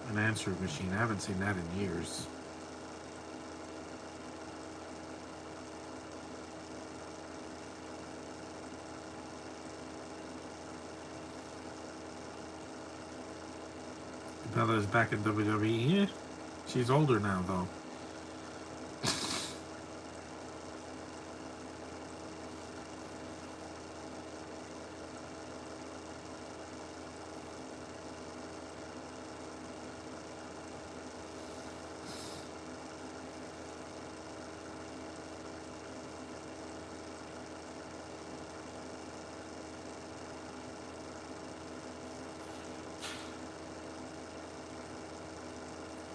An answering machine. I haven't seen that in years. Bella's back in WWE. Yeah, she's older now, though.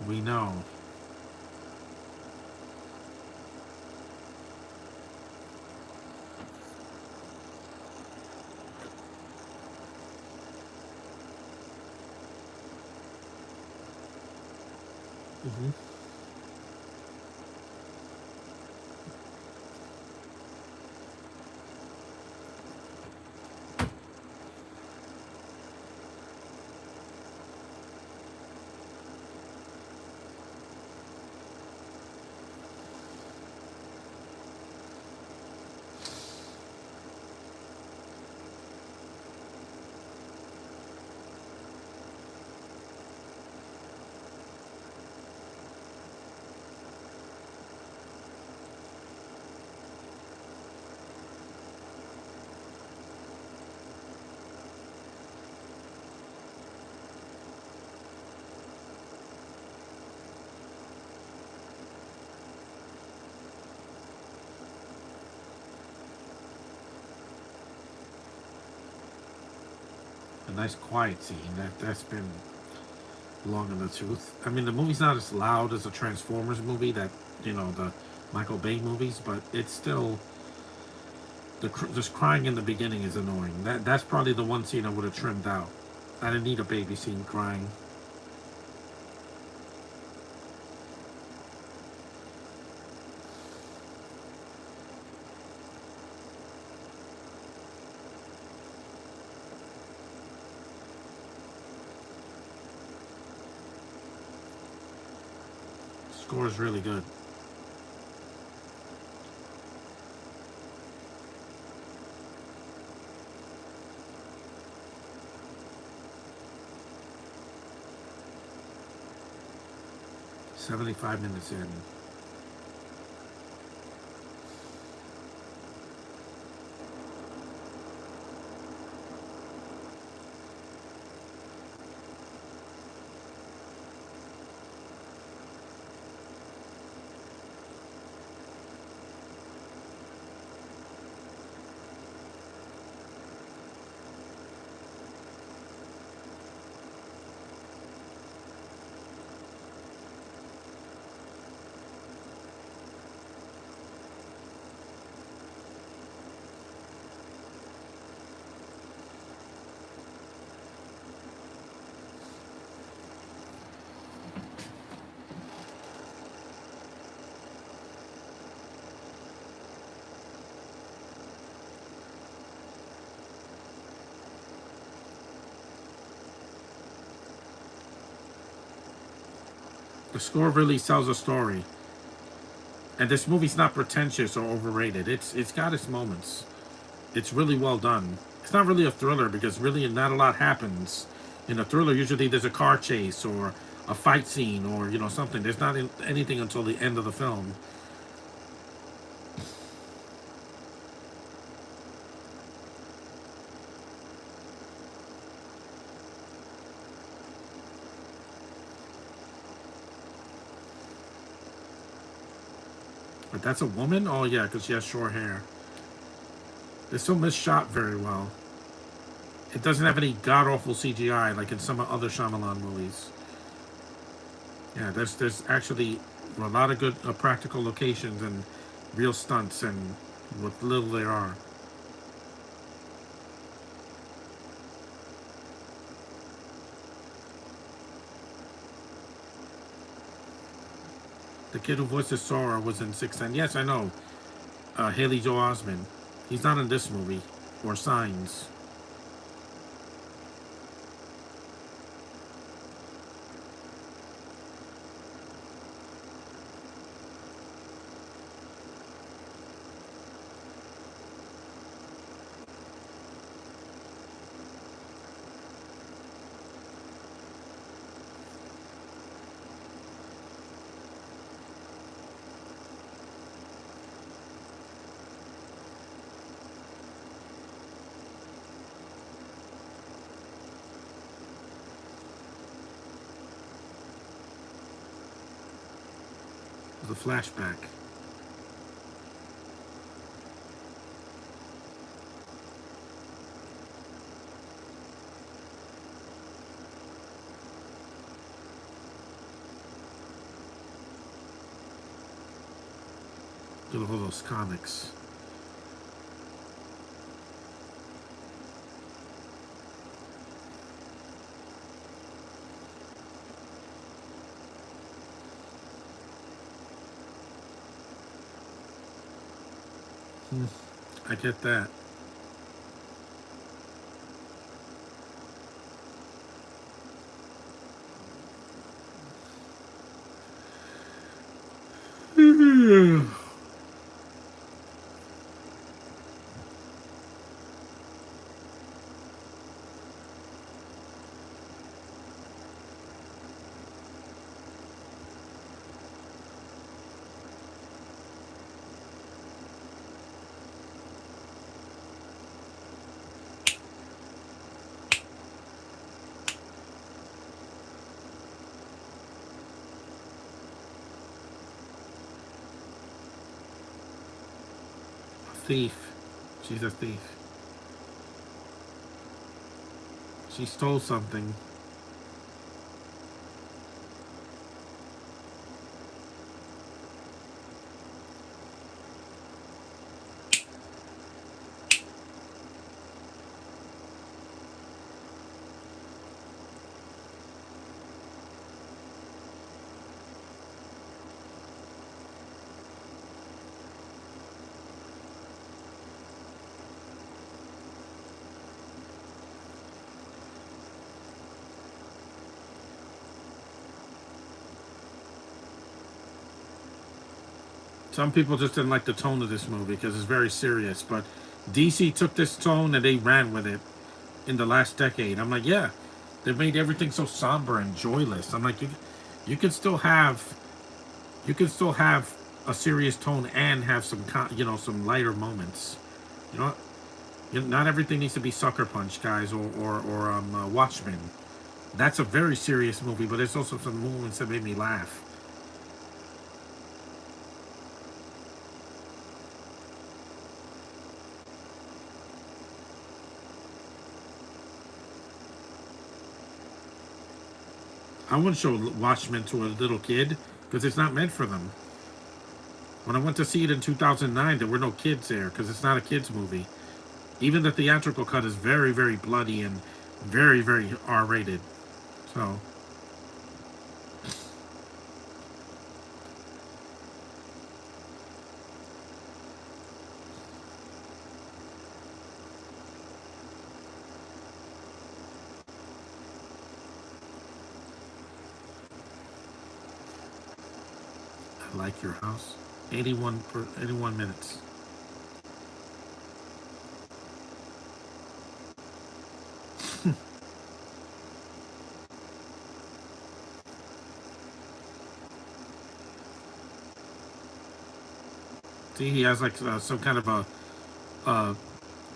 We know. Mm-hmm. A nice quiet scene. That's been long in the tooth. I mean, the movie's not as loud as a Transformers movie that the Michael Bay movies, but it's still just crying in the beginning is annoying. That's probably the one scene I would have trimmed out. I didn't need a baby scene crying. Score is really good. "75 minutes in." The score really sells a story. And this movie's not pretentious or overrated. It's got its moments. It's really well done. It's not really a thriller because really not a lot happens. In a thriller, usually there's a car chase or a fight scene or something. There's not anything until the end of the film. But that's a woman? Oh yeah, because she has short hair. This film is shot very well. It doesn't have any god awful CGI like in some other Shyamalan movies. Yeah, there's actually a lot of good practical locations and real stunts and what little there are. The kid who voices Sora was in Six Sense. Yes, I know. Haley Joel Osment. He's not in this movie or Signs. The flashback. Look at all those comics. Hmm, I get that. Thief. She's a thief. She stole something. Some people just didn't like the tone of this movie because it's very serious. But DC took this tone and they ran with it in the last decade. I'm like, yeah, they've made everything so somber and joyless. I'm like, you can still have you can still have a serious tone and have some lighter moments. You know, not everything needs to be Sucker Punch, guys, or Watchmen. That's a very serious movie, but there's also some moments that made me laugh. I wouldn't show Watchmen to a little kid because it's not meant for them. When I went to see it in 2009, there were no kids there because it's not a kids movie. Even the theatrical cut is very, very bloody and very, very R-rated. So I like your house. 81 minutes. See, he has like some kind of a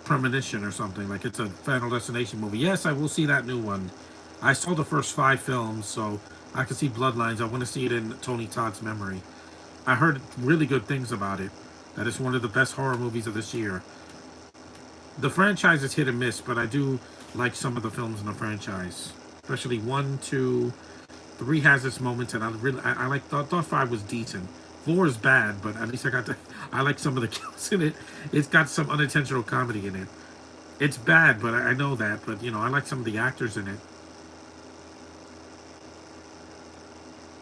premonition or something. Like it's a Final Destination movie. Yes, I will see that new one. I saw the first 5 films, so I can see Bloodlines. I want to see it in Tony Todd's memory. I heard really good things about it. That it's one of the best horror movies of this year. The franchise is hit and miss, but I do like some of the films in the franchise, especially 1, 2, 3 has its moments, and I like thought 5 was decent. 4 is bad, but at least I like some of the kills in it. It's got some unintentional comedy in it. It's bad, but I know that. But I like some of the actors in it.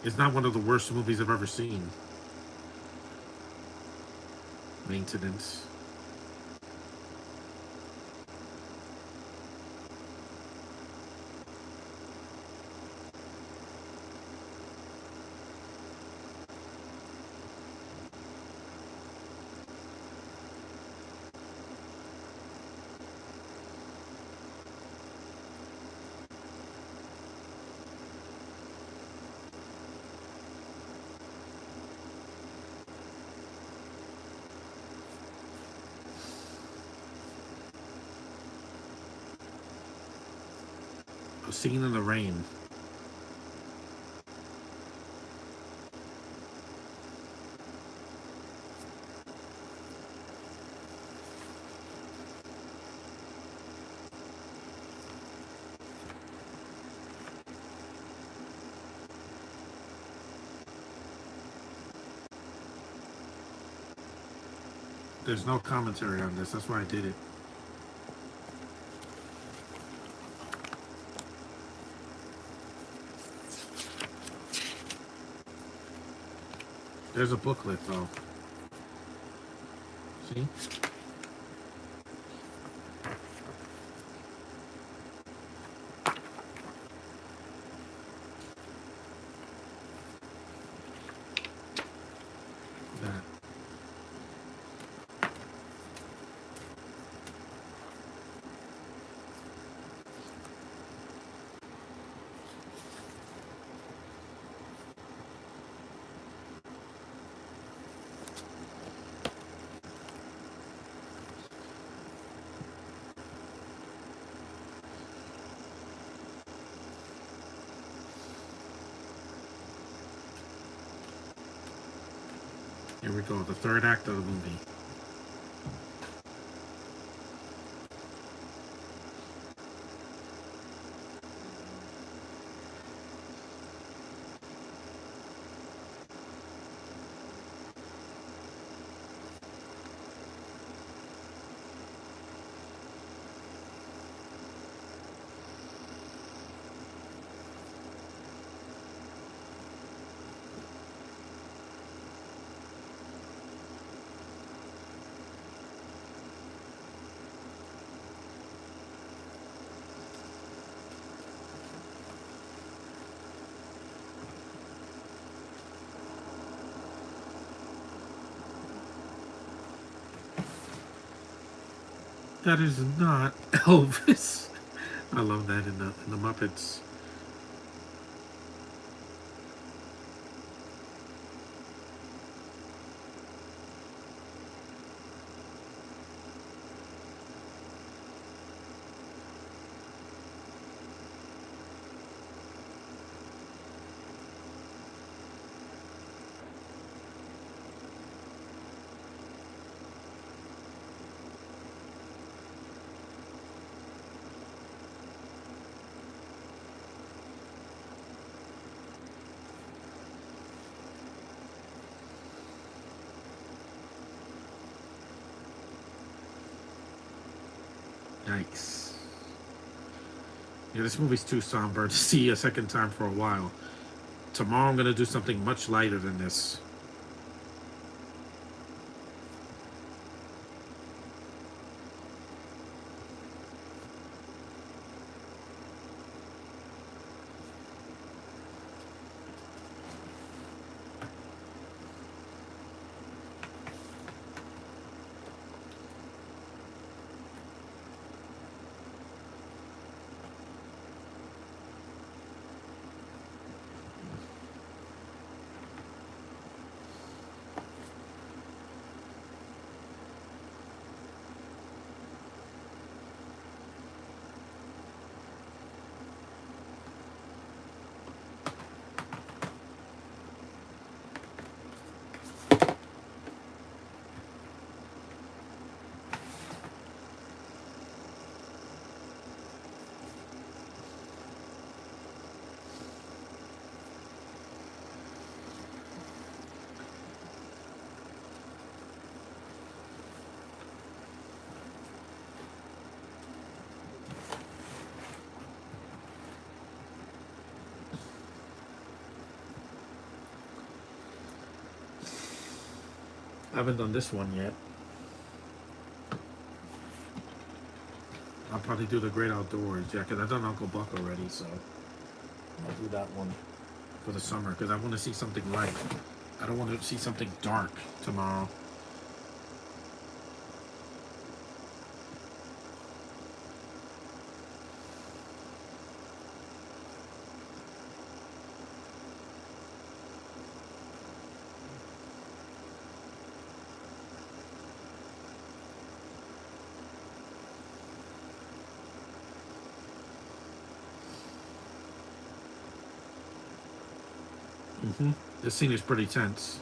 It's not one of the worst movies I've ever seen. Maintenance. A Scene in the Rain. There's no commentary on this. That's why I did it. There's a booklet though. See? That. Here we go. The third act of the movie. That is not Elvis. I love that in the Muppets. Yikes. Yeah, this movie's too somber to see a second time for a while. Tomorrow I'm gonna do something much lighter than this. I haven't done this one yet. I'll probably do the Great Outdoors, yeah, because I've done Uncle Buck already, so I'll do that one for the summer because I want to see something light. I don't want to see something dark tomorrow. This scene is pretty tense.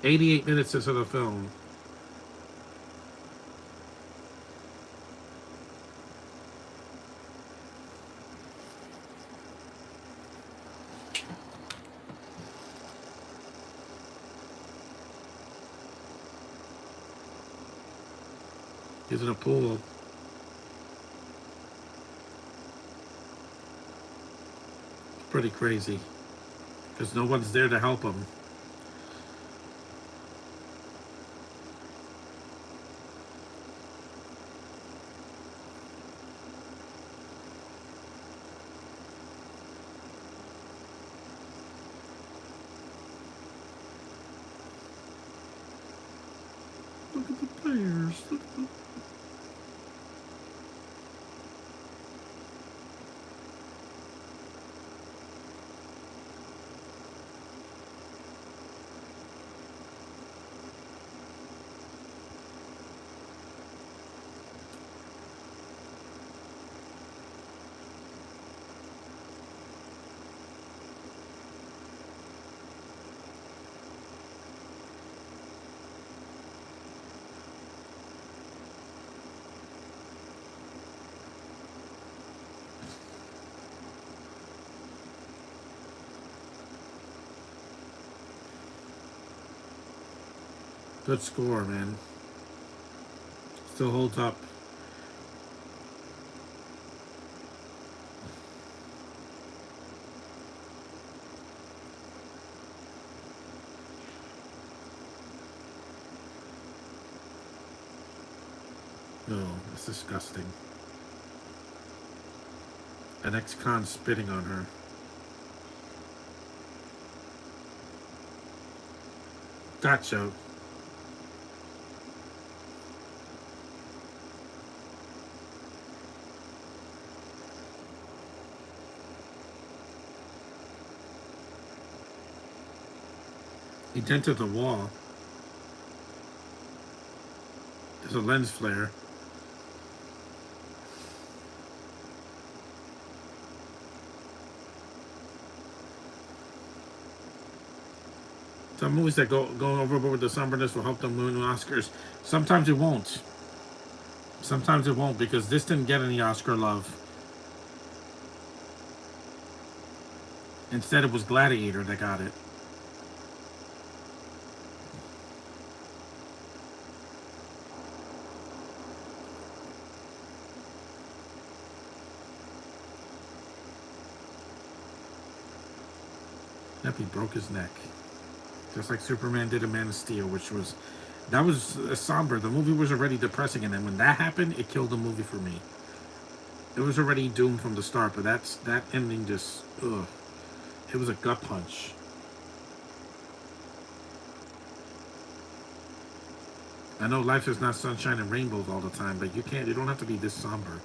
88 minutes into the film. He's in a pool. It's pretty crazy because no one's there to help him. Look at the players. Look at the... Good score, man. Still holds up. No, it's disgusting. An ex-con spitting on her. Gotcha. He dented the wall. There's a lens flare. Some movies that go overboard with the somberness will help them win Oscars. Sometimes it won't. Sometimes it won't because this didn't get any Oscar love. Instead, it was Gladiator that got it. Yep, he broke his neck. Just like Superman did in Man of Steel, that was somber. The movie was already depressing, and then when that happened, it killed the movie for me. It was already doomed from the start, but that ending just, ugh. It was a gut punch. I know life is not sunshine and rainbows all the time, but you don't have to be this somber.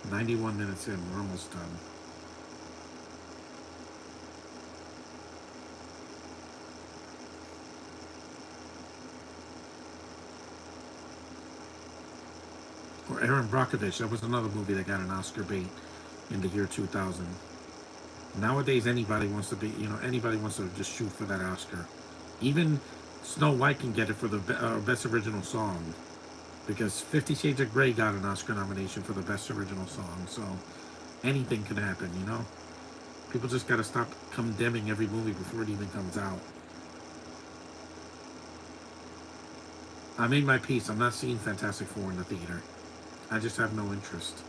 "91 minutes in, we're almost done." Or Aaron Brockovich, that was another movie that got an Oscar bait in the year 2000. Nowadays, anybody wants to just shoot for that Oscar. Even Snow White can get it for the best original song, because 50 Shades of Grey got an Oscar nomination for the best original song. So anything can happen, you know. People just gotta stop condemning every movie before it even comes out. I made my peace. I'm not seeing Fantastic Four in the theater. I just have no interest.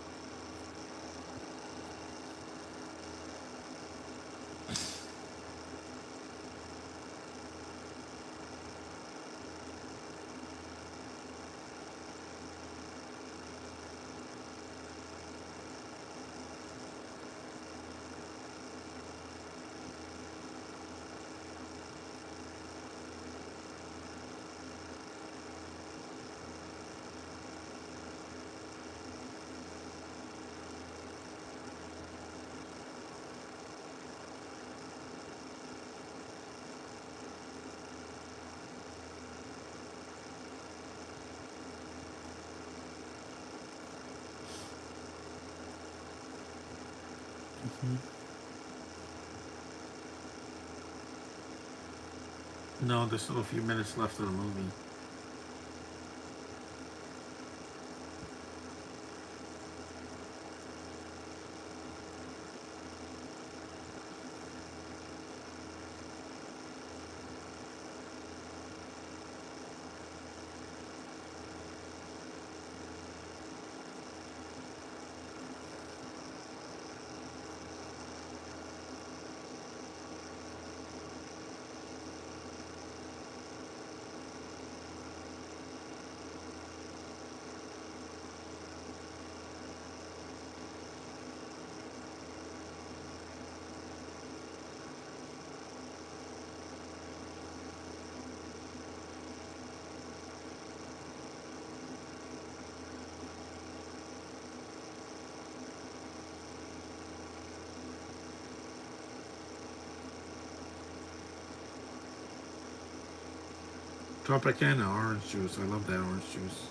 Hmm. No, there's still a few minutes left of the movie. Tropicana orange juice. I love that orange juice.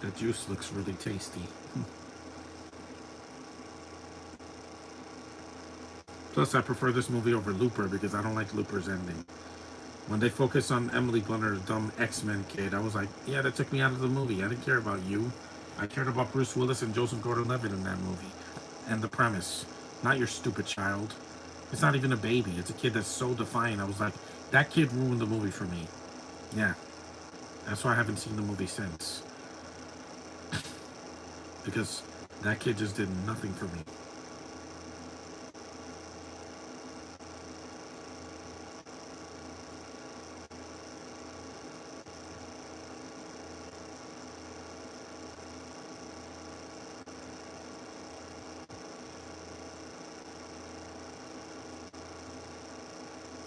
That juice looks really tasty. Plus, I prefer this movie over Looper because I don't like Looper's ending. When they focus on Emily Blunter's dumb X-Men kid, I was like, yeah, that took me out of the movie. I didn't care about you. I cared about Bruce Willis and Joseph Gordon-Levitt in that movie. And the premise. Not your stupid child. It's not even a baby. It's a kid that's so defiant. I was like, that kid ruined the movie for me. Yeah. That's why I haven't seen the movie since. Because that kid just did nothing for me.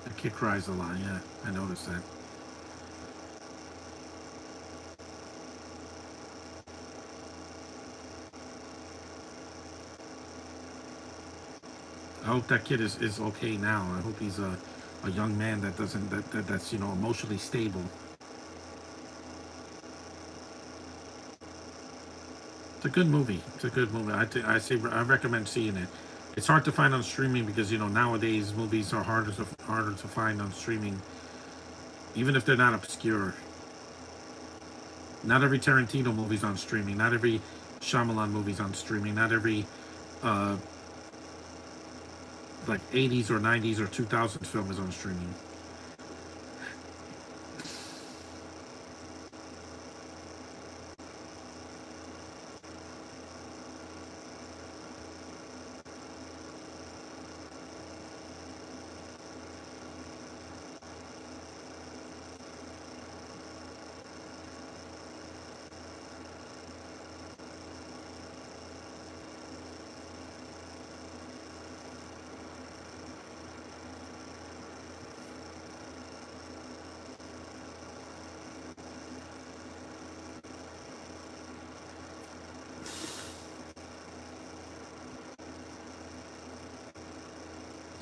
The kid cries a lot, yeah. I noticed that. I hope that kid is okay now. I hope he's a young man that doesn't that's emotionally stable. It's a good movie. It's a good movie. I say I recommend seeing it. It's hard to find on streaming because nowadays movies are harder to find on streaming, even if they're not obscure. Not every Tarantino movie's on streaming. Not every Shyamalan movie's on streaming. Not every uh, like 80s or 90s or 2000s film is on streaming.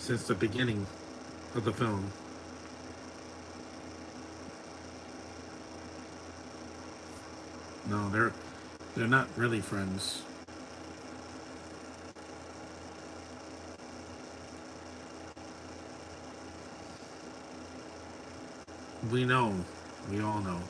'Since the beginning of the film. No, they're not really friends. We know. We all know.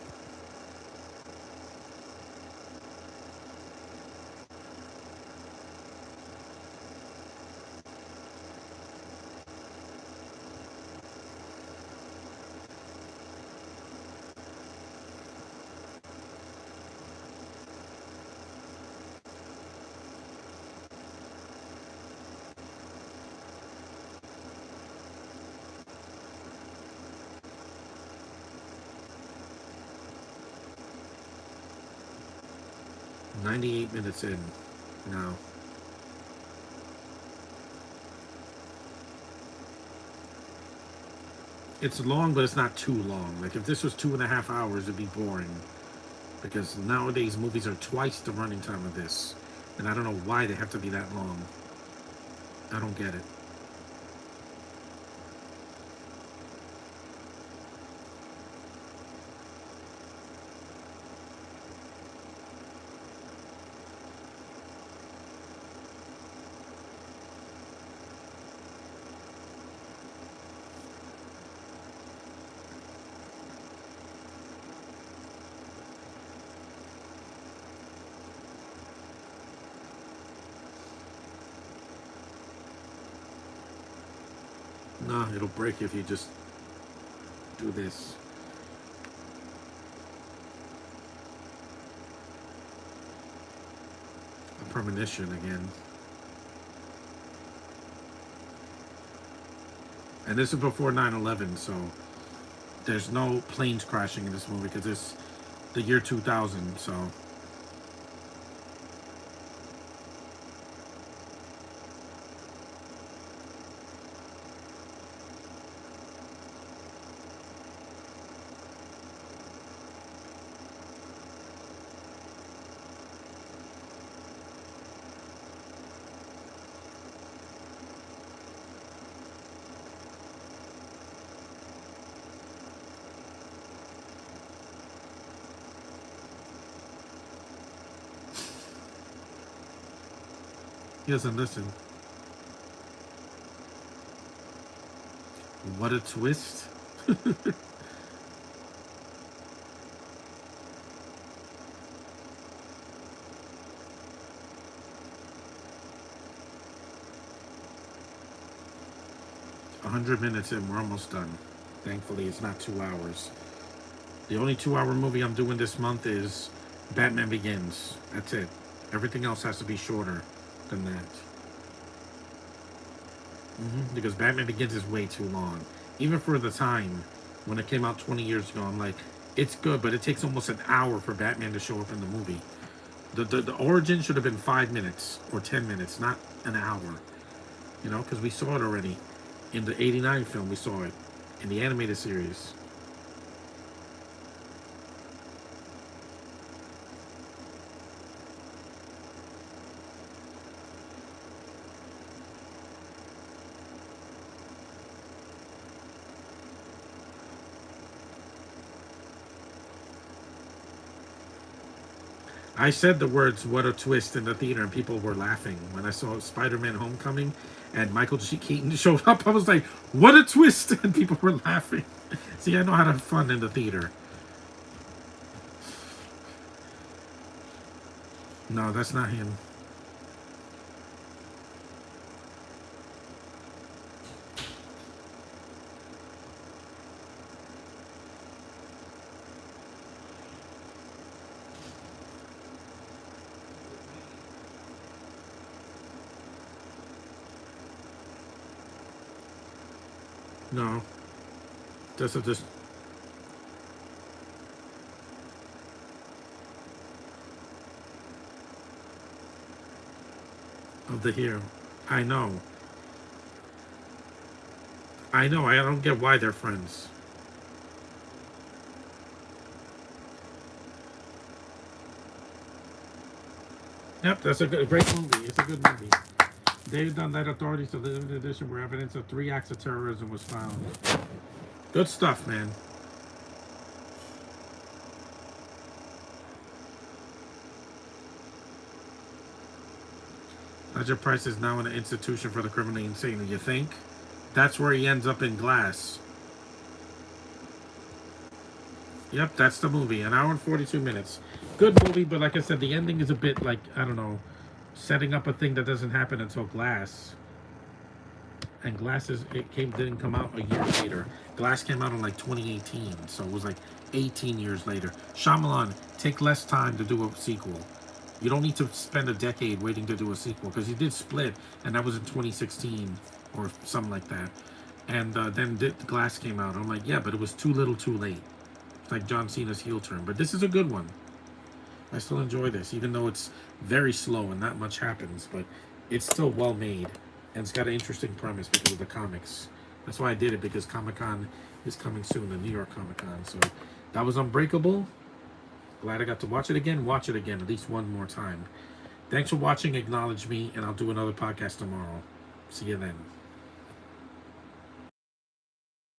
98 minutes in now. It's long, but it's not too long. Like if this was 2.5 hours, it'd be boring. Because nowadays movies are twice the running time of this, and I don't know why they have to be that long. I don't get it. Nah, it'll break if you just do this. A premonition again. And this is before 9/11, so there's no planes crashing in this movie because it's the year 2000, so he doesn't listen. What a twist. 100 minutes in, we're almost done. Thankfully, it's not 2 hours. The only 2-hour movie I'm doing this month is Batman Begins. That's it. Everything else has to be shorter than that. Because Batman Begins is way too long. Even for the time when it came out 20 years ago, I'm like, it's good, but it takes almost an hour for Batman to show up in the movie. The origin should have been 5 minutes or 10 minutes, not an hour. You know, because we saw it already. In the 89 film, we saw it. In the animated series. I said the words "what a twist" in the theater, and people were laughing when I saw Spider-Man: Homecoming, and Michael G. Keaton showed up. I was like, "What a twist!" and people were laughing. See, I know how to have fun in the theater. No, that's not him. No, just of the hero. I know. I know. I don't get why they're friends. Yep, that's a great movie. It's a good movie. They've done that. Authorities to limited edition where evidence of 3 acts of terrorism was found. Good stuff, man. Ledger Price is now in an institution for the criminally insane. You think? That's where he ends up in Glass. Yep, that's the movie. An hour and 42 minutes. Good movie, but like I said, the ending is a bit like, I don't know, setting up a thing that doesn't happen until Glass. And Glass didn't come out a year later. Glass came out in like 2018, so it was like 18 years later. Shyamalan, take less time to do a sequel. You don't need to spend a decade waiting to do a sequel, because he did Split, and that was in 2016 or something like that. And then Glass came out. I'm like, yeah, but it was too little, too late. It's like John Cena's heel turn. But this is a good one. I still enjoy this, even though it's very slow and not much happens. But it's still well made, and it's got an interesting premise because of the comics That's why I did it, because Comic-Con is coming soon, the New York Comic-Con. So that was Unbreakable. Glad I got to watch it again. Watch it again at least one more time. Thanks for watching. Acknowledge me, and I'll do another podcast tomorrow. See you then.